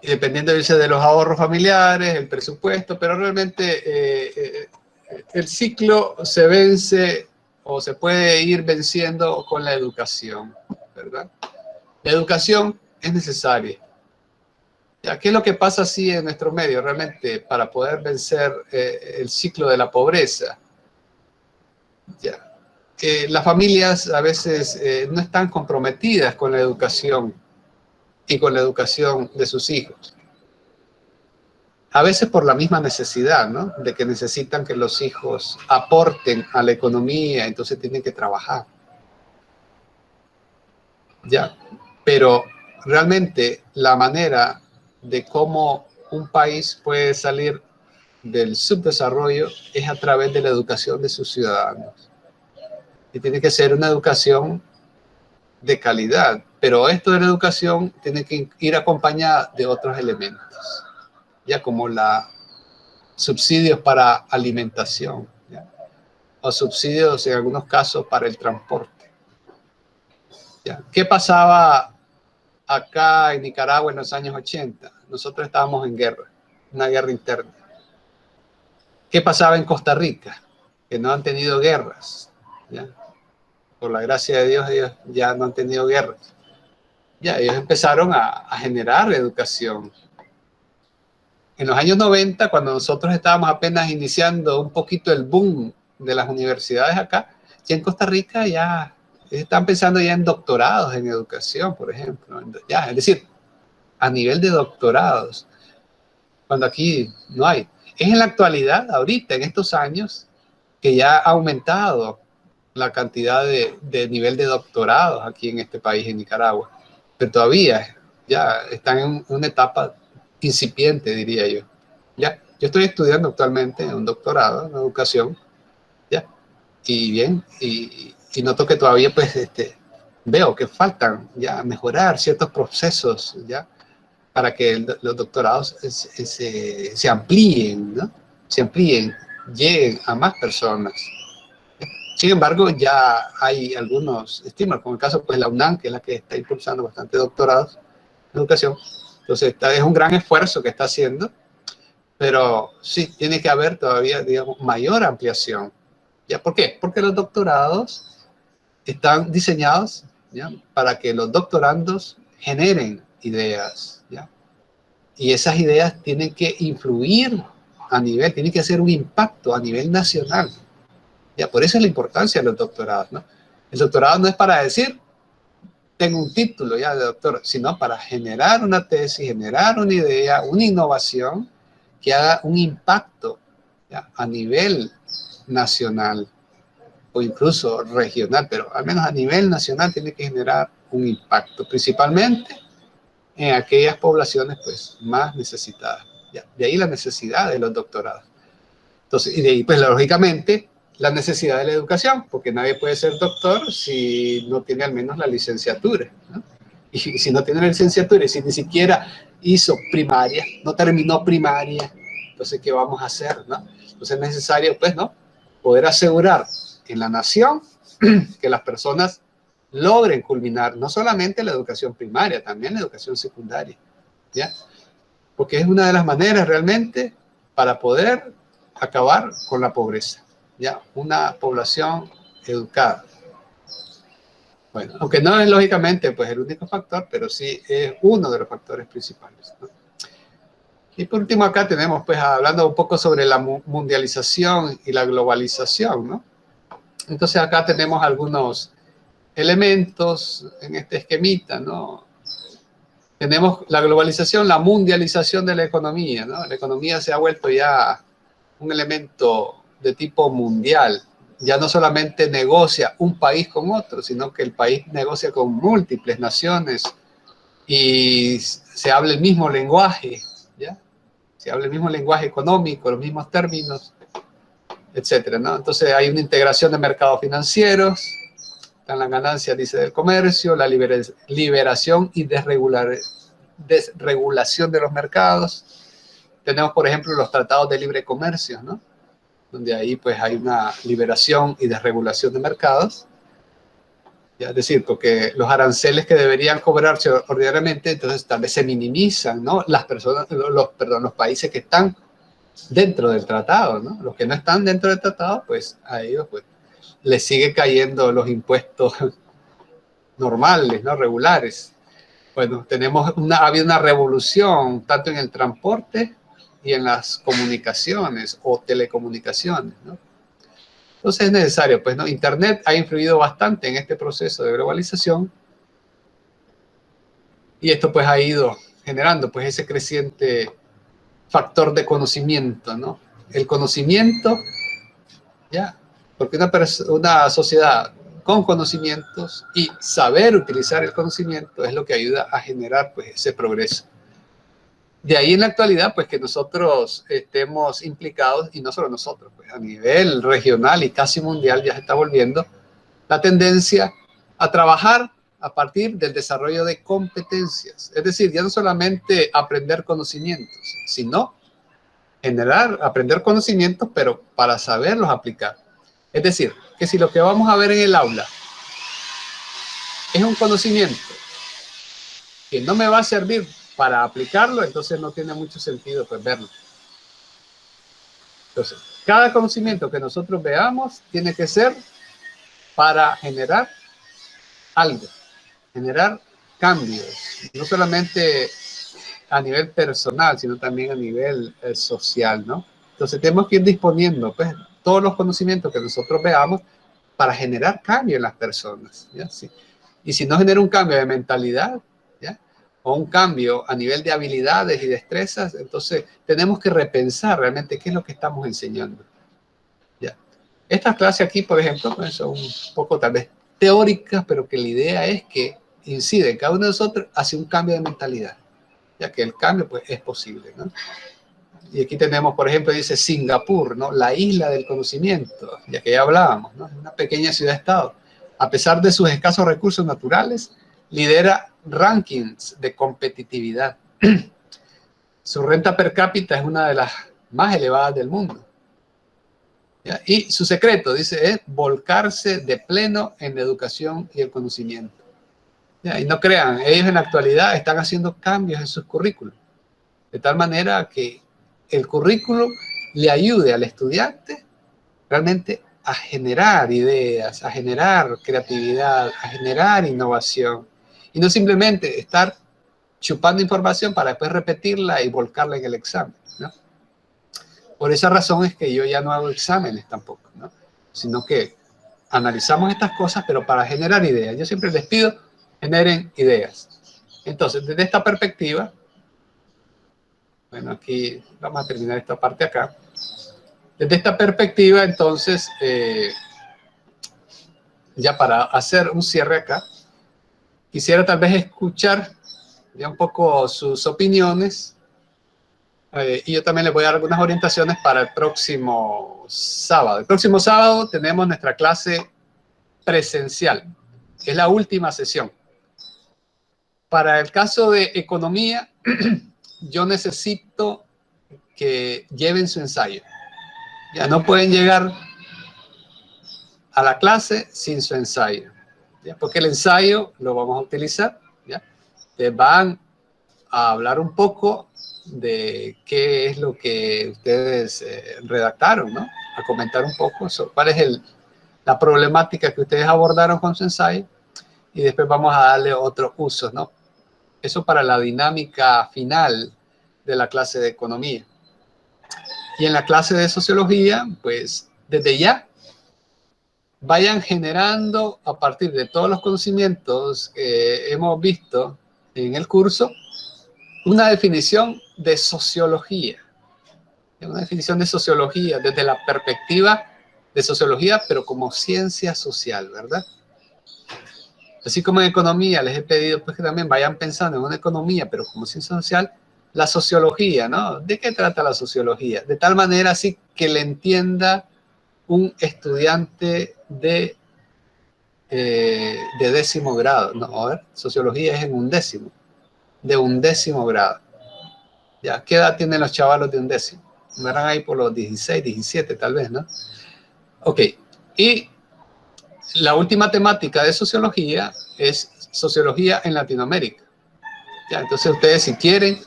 Y dependiendo de los ahorros familiares, el presupuesto, pero realmente el ciclo se vence o se puede ir venciendo con la educación, ¿verdad? La educación es necesaria. ¿Ya? ¿Qué es lo que pasa así en nuestro medio realmente para poder vencer el ciclo de la pobreza? ¿Ya? Las familias a veces no están comprometidas con la educación y con la educación de sus hijos. A veces por la misma necesidad, ¿no? De que necesitan que los hijos aporten a la economía, entonces tienen que trabajar. Ya, pero realmente la manera de cómo un país puede salir del subdesarrollo es a través de la educación de sus ciudadanos. Y tiene que ser una educación de calidad, pero esto de la educación tiene que ir acompañada de otros elementos, ya como subsidios para alimentación, ¿ya? O subsidios en algunos casos para el transporte. ¿Ya? ¿Qué pasaba acá en Nicaragua en los años 80? Nosotros estábamos en guerra, una guerra interna. ¿Qué pasaba en Costa Rica? Que no han tenido guerras, ¿ya? Por la gracia de Dios, ellos ya no han tenido guerras. Ya, ellos empezaron a generar educación. En los años 90, cuando nosotros estábamos apenas iniciando un poquito el boom de las universidades acá, ya en Costa Rica ya están pensando ya en doctorados en educación, por ejemplo. Ya, es decir, a nivel de doctorados, cuando aquí no hay. Es en la actualidad, ahorita, en estos años, que ya ha aumentado la cantidad de nivel de doctorados aquí en este país, en Nicaragua. Pero todavía ya están en una etapa incipiente, diría yo. Ya, yo estoy estudiando actualmente un doctorado en educación, ya, y bien, y noto que todavía, pues, veo que faltan ya mejorar ciertos procesos, ya, para que los doctorados se amplíen, ¿no? Se amplíen, lleguen a más personas. Sin embargo, ya hay algunos estímulos, como el caso, pues, la UNAM, que es la que está impulsando bastante doctorados en educación. Entonces, es un gran esfuerzo que está haciendo, pero sí, tiene que haber todavía, digamos, mayor ampliación. ¿Ya? ¿Por qué? Porque los doctorados están diseñados, ¿ya?, para que los doctorandos generen ideas, ¿ya? Y esas ideas tienen que influir tienen que hacer un impacto a nivel nacional. ¿Ya? Por eso es la importancia de los doctorados, ¿no? El doctorado no es para decir, tengo un título ya de doctor, sino para generar una tesis, generar una idea, una innovación que haga un impacto, ¿ya?, a nivel nacional o incluso regional, pero al menos a nivel nacional tiene que generar un impacto, principalmente en aquellas poblaciones, pues, más necesitadas. ¿Ya? De ahí la necesidad de los doctorados. Entonces, y de ahí, pues, lógicamente, la necesidad de la educación, porque nadie puede ser doctor si no tiene al menos la licenciatura, ¿no? Y si no tiene la licenciatura y si ni siquiera hizo primaria, no terminó primaria, entonces, ¿qué vamos a hacer, no? Entonces es necesario, pues, ¿no?, poder asegurar en la nación que las personas logren culminar no solamente la educación primaria, también la educación secundaria, ¿ya? Porque es una de las maneras realmente para poder acabar con la pobreza, ¿ya? Una población educada. Bueno, aunque no es lógicamente, pues, el único factor, pero sí es uno de los factores principales, ¿no? Y por último acá tenemos, pues, hablando un poco sobre la mundialización y la globalización, ¿no? Entonces acá tenemos algunos elementos en este esquemita, ¿no? Tenemos la globalización, la mundialización de la economía, ¿no? La economía se ha vuelto ya un elemento de tipo mundial. Ya no solamente negocia un país con otro, sino que el país negocia con múltiples naciones y se habla el mismo lenguaje, ¿ya? Se habla el mismo lenguaje económico, los mismos términos, etcétera, ¿no? Entonces hay una integración de mercados financieros, están las ganancias, dice, del comercio, la liberación y desregulación de los mercados. Tenemos, por ejemplo, los tratados de libre comercio, ¿no? Donde ahí pues hay una liberación y desregulación de mercados. ¿Ya? Es decir, porque los aranceles que deberían cobrarse ordinariamente, entonces tal vez se minimizan, ¿no? Los países que están dentro del tratado, ¿no? Los que no están dentro del tratado, pues a ellos pues les sigue cayendo los impuestos normales, ¿no? Regulares. Bueno, ha habido una revolución tanto en el transporte y en las comunicaciones o telecomunicaciones, ¿no? Entonces es necesario, pues, ¿no? Internet ha influido bastante en este proceso de globalización y esto pues ha ido generando pues ese creciente factor de conocimiento, ¿no? El conocimiento, ¿ya? Porque una sociedad con conocimientos y saber utilizar el conocimiento es lo que ayuda a generar pues ese progreso. De ahí en la actualidad, pues que nosotros estemos implicados, y no solo nosotros, pues a nivel regional y casi mundial ya se está volviendo la tendencia a trabajar a partir del desarrollo de competencias. Es decir, ya no solamente aprender conocimientos, sino aprender conocimientos, pero para saberlos aplicar. Es decir, que si lo que vamos a ver en el aula es un conocimiento que no me va a servir para aplicarlo, entonces no tiene mucho sentido pues verlo. Entonces, cada conocimiento que nosotros veamos tiene que ser para generar algo, generar cambios, no solamente a nivel personal, sino también a nivel social, ¿no? Entonces tenemos que ir disponiendo pues todos los conocimientos que nosotros veamos para generar cambio en las personas, ¿ya? Sí. Y si no genera un cambio de mentalidad, ¿ya? O un cambio a nivel de habilidades y destrezas, entonces tenemos que repensar realmente qué es lo que estamos enseñando, ¿ya? Estas clases aquí, por ejemplo, pues son un poco tal vez teóricas, pero que la idea es que incide en cada uno de nosotros hacia un cambio de mentalidad, ya que el cambio pues es posible, ¿no? Y aquí tenemos, por ejemplo, dice Singapur, ¿no? La isla del conocimiento, ya que ya hablábamos, ¿no? Una pequeña ciudad-estado. A pesar de sus escasos recursos naturales, lidera rankings de competitividad. Su renta per cápita es una de las más elevadas del mundo. ¿Ya? Y su secreto, dice, es volcarse de pleno en la educación y el conocimiento. ¿Ya? Y no crean, ellos en la actualidad están haciendo cambios en sus currículos, de tal manera que el currículo le ayude al estudiante realmente a generar ideas, a generar creatividad, a generar innovación. Y no simplemente estar chupando información para después repetirla y volcarla en el examen, ¿no? Por esa razón es que yo ya no hago exámenes tampoco, ¿no? Sino que analizamos estas cosas, pero para generar ideas. Yo siempre les pido, generen ideas. Entonces, desde esta perspectiva, bueno, aquí vamos a terminar esta parte acá. Desde esta perspectiva, entonces, ya para hacer un cierre acá, quisiera tal vez escuchar ya un poco sus opiniones y yo también les voy a dar algunas orientaciones para el próximo sábado. El próximo sábado tenemos nuestra clase presencial, que es la última sesión. Para el caso de economía, yo necesito que lleven su ensayo. Ya no pueden llegar a la clase sin su ensayo, ¿ya? Porque el ensayo lo vamos a utilizar, ¿ya? Te van a hablar un poco de qué es lo que ustedes redactaron, ¿no? A comentar un poco sobre cuál es la problemática que ustedes abordaron con su ensayo y después vamos a darle otros usos, ¿no? Eso para la dinámica final de la clase de economía. Y en la clase de sociología, pues desde ya vayan generando a partir de todos los conocimientos que hemos visto en el curso, una definición de sociología. Una definición de sociología desde la perspectiva de sociología, pero como ciencia social, ¿verdad? Así como en economía les he pedido pues, que también vayan pensando en una economía, pero como ciencia social, la sociología, ¿no? ¿De qué trata la sociología? De tal manera así que le entienda un estudiante de 10º grado. No, a ver, sociología es en undécimo, de 11º grado. ¿Ya? ¿Qué edad tienen los chavalos de 11º? Verán ahí por los 16, 17 tal vez, ¿no? Ok, y la última temática de sociología es sociología en Latinoamérica. ¿Ya? Entonces ustedes si quieren,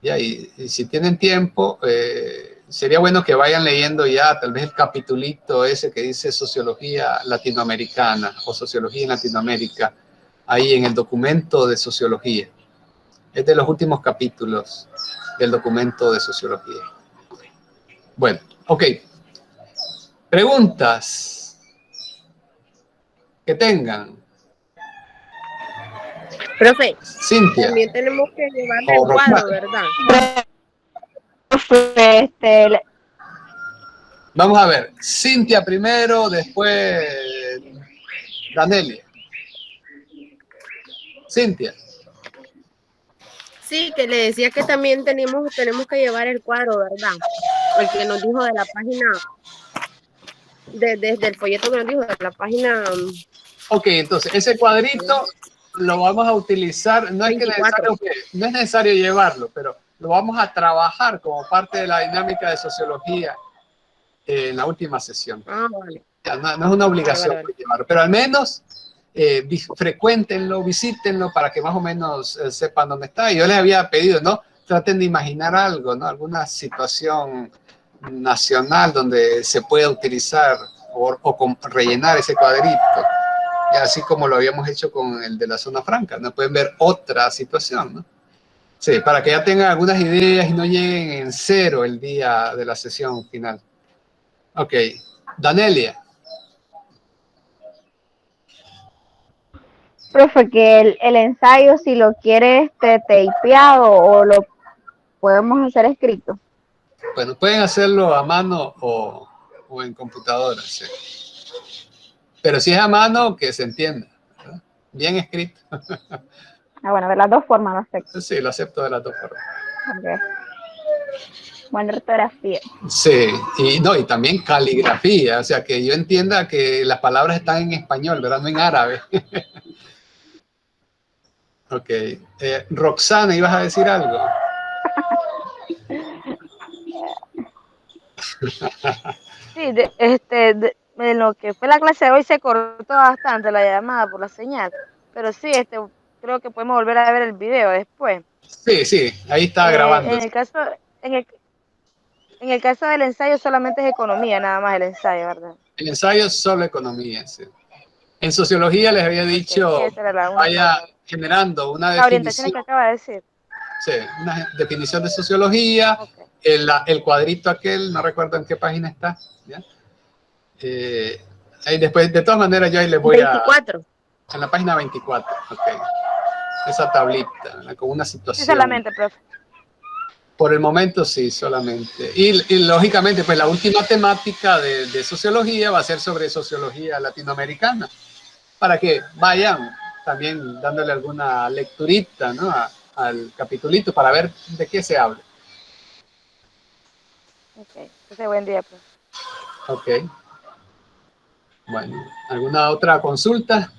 ya, y si tienen tiempo, sería bueno que vayan leyendo ya tal vez el capitulito ese que dice sociología latinoamericana o sociología en Latinoamérica, ahí en el documento de sociología. Es de los últimos capítulos del documento de sociología. Bueno, ok. Preguntas que tengan. Profe, Cintia. también tenemos que llevarle O el cuadro, Roxana. ¿verdad? Vamos a ver. Cintia primero, después Danelia. Cintia. Sí, que le decía que también tenemos que llevar el cuadro, ¿verdad? El que nos dijo de la página, desde el folleto que nos dijo de la página Ok, entonces ese cuadrito lo vamos a utilizar. No es, 24. no es necesario llevarlo, pero lo vamos a trabajar como parte de la dinámica de sociología en la última sesión. Ah, vale. No es una obligación Vale. llevarlo, pero al menos frecuéntenlo, visítenlo para que más o menos sepan dónde está. Y yo les había pedido, ¿no? Traten de imaginar algo, ¿no? Alguna situación nacional donde se pueda utilizar o rellenar ese cuadrito. Y así como lo habíamos hecho con el de la zona franca, ¿no? Pueden ver otra situación, ¿no? Sí, para que ya tengan algunas ideas y no lleguen en cero el día de la sesión final. Ok, Danelia. Profe, que el ensayo, si lo quiere tapeado o lo podemos hacer escrito. Bueno, pueden hacerlo a mano o en computadora, sí. Pero si es a mano, que se entienda, ¿verdad? Bien escrito. Bueno, de las dos formas lo acepto. Sí, lo acepto de las dos formas. Okay. Buena ortografía. Sí, y también caligrafía, o sea, que yo entienda que las palabras están en español, ¿verdad? No en árabe. Ok. Roxana, ¿ibas a decir algo? Sí, en lo que fue la clase de hoy se cortó bastante la llamada por la señal, pero sí, creo que podemos volver a ver el video después. Sí, ahí está grabando. En el caso del ensayo solamente es economía, nada más el ensayo, ¿verdad? El ensayo es solo economía, sí. En sociología les había dicho, Sí, esa era la vaya generando una la orientación definición. que acaba de decir. Sí, una definición de sociología, Okay. el cuadrito aquel, no recuerdo en qué página está. ¿Ya? Ahí después, de todas maneras, yo ahí les voy 24. En la página 24, ok. Esa tablita, ¿verdad? Con una situación. Sí, solamente, profe. Por el momento sí, solamente. Y lógicamente, pues la última temática de sociología va a ser sobre sociología latinoamericana, para que vayan también dándole alguna lecturita, ¿no? Al capitulito para ver de qué se habla. Ok, entonces buen día, profe. Ok. Bueno, ¿alguna otra consulta?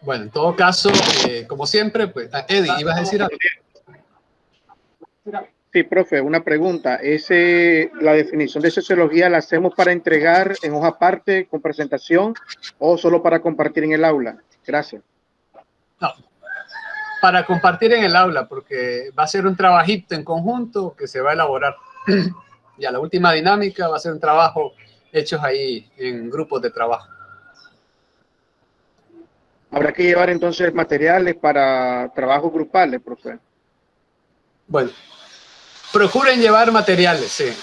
Bueno, en todo caso, como siempre, pues, Eddie, ¿ibas a decir algo? Sí, profe, una pregunta. ¿La definición de sociología la hacemos para entregar en hoja aparte con presentación o solo para compartir en el aula? Gracias. No, para compartir en el aula, porque va a ser un trabajito en conjunto que se va a elaborar. Ya la última dinámica va a ser un trabajo hechos ahí en grupos de trabajo. Habrá que llevar entonces materiales para trabajos grupales, profe. Bueno, Procuren llevar materiales, sí.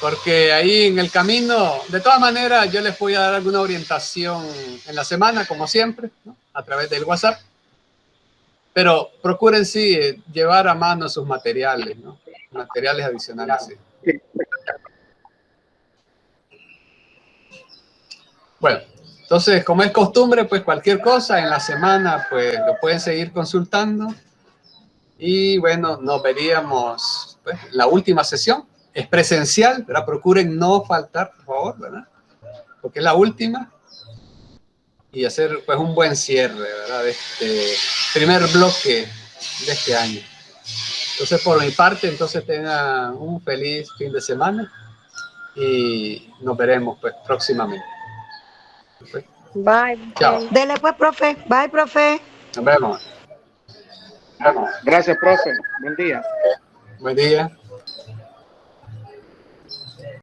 Porque ahí en el camino, de todas maneras, yo les voy a dar alguna orientación en la semana, como siempre, ¿no? A través del WhatsApp. Pero procuren, sí, llevar a mano sus materiales, ¿no? Materiales adicionales, sí. Bueno, entonces, como es costumbre, pues cualquier cosa en la semana, pues lo pueden seguir consultando. Y bueno, nos veríamos, pues, la última sesión. Es presencial, ¿verdad? Procuren no faltar, por favor, ¿verdad? Porque es la última. Y hacer, pues, un buen cierre, ¿verdad? De este primer bloque de este año. Entonces, por mi parte, entonces tengan un feliz fin de semana. Y nos veremos, pues, próximamente. Perfecto. Bye. Chao. Dele pues, profe. Bye, profe. Nos vemos. Gracias, profe. Buen día. Buen día.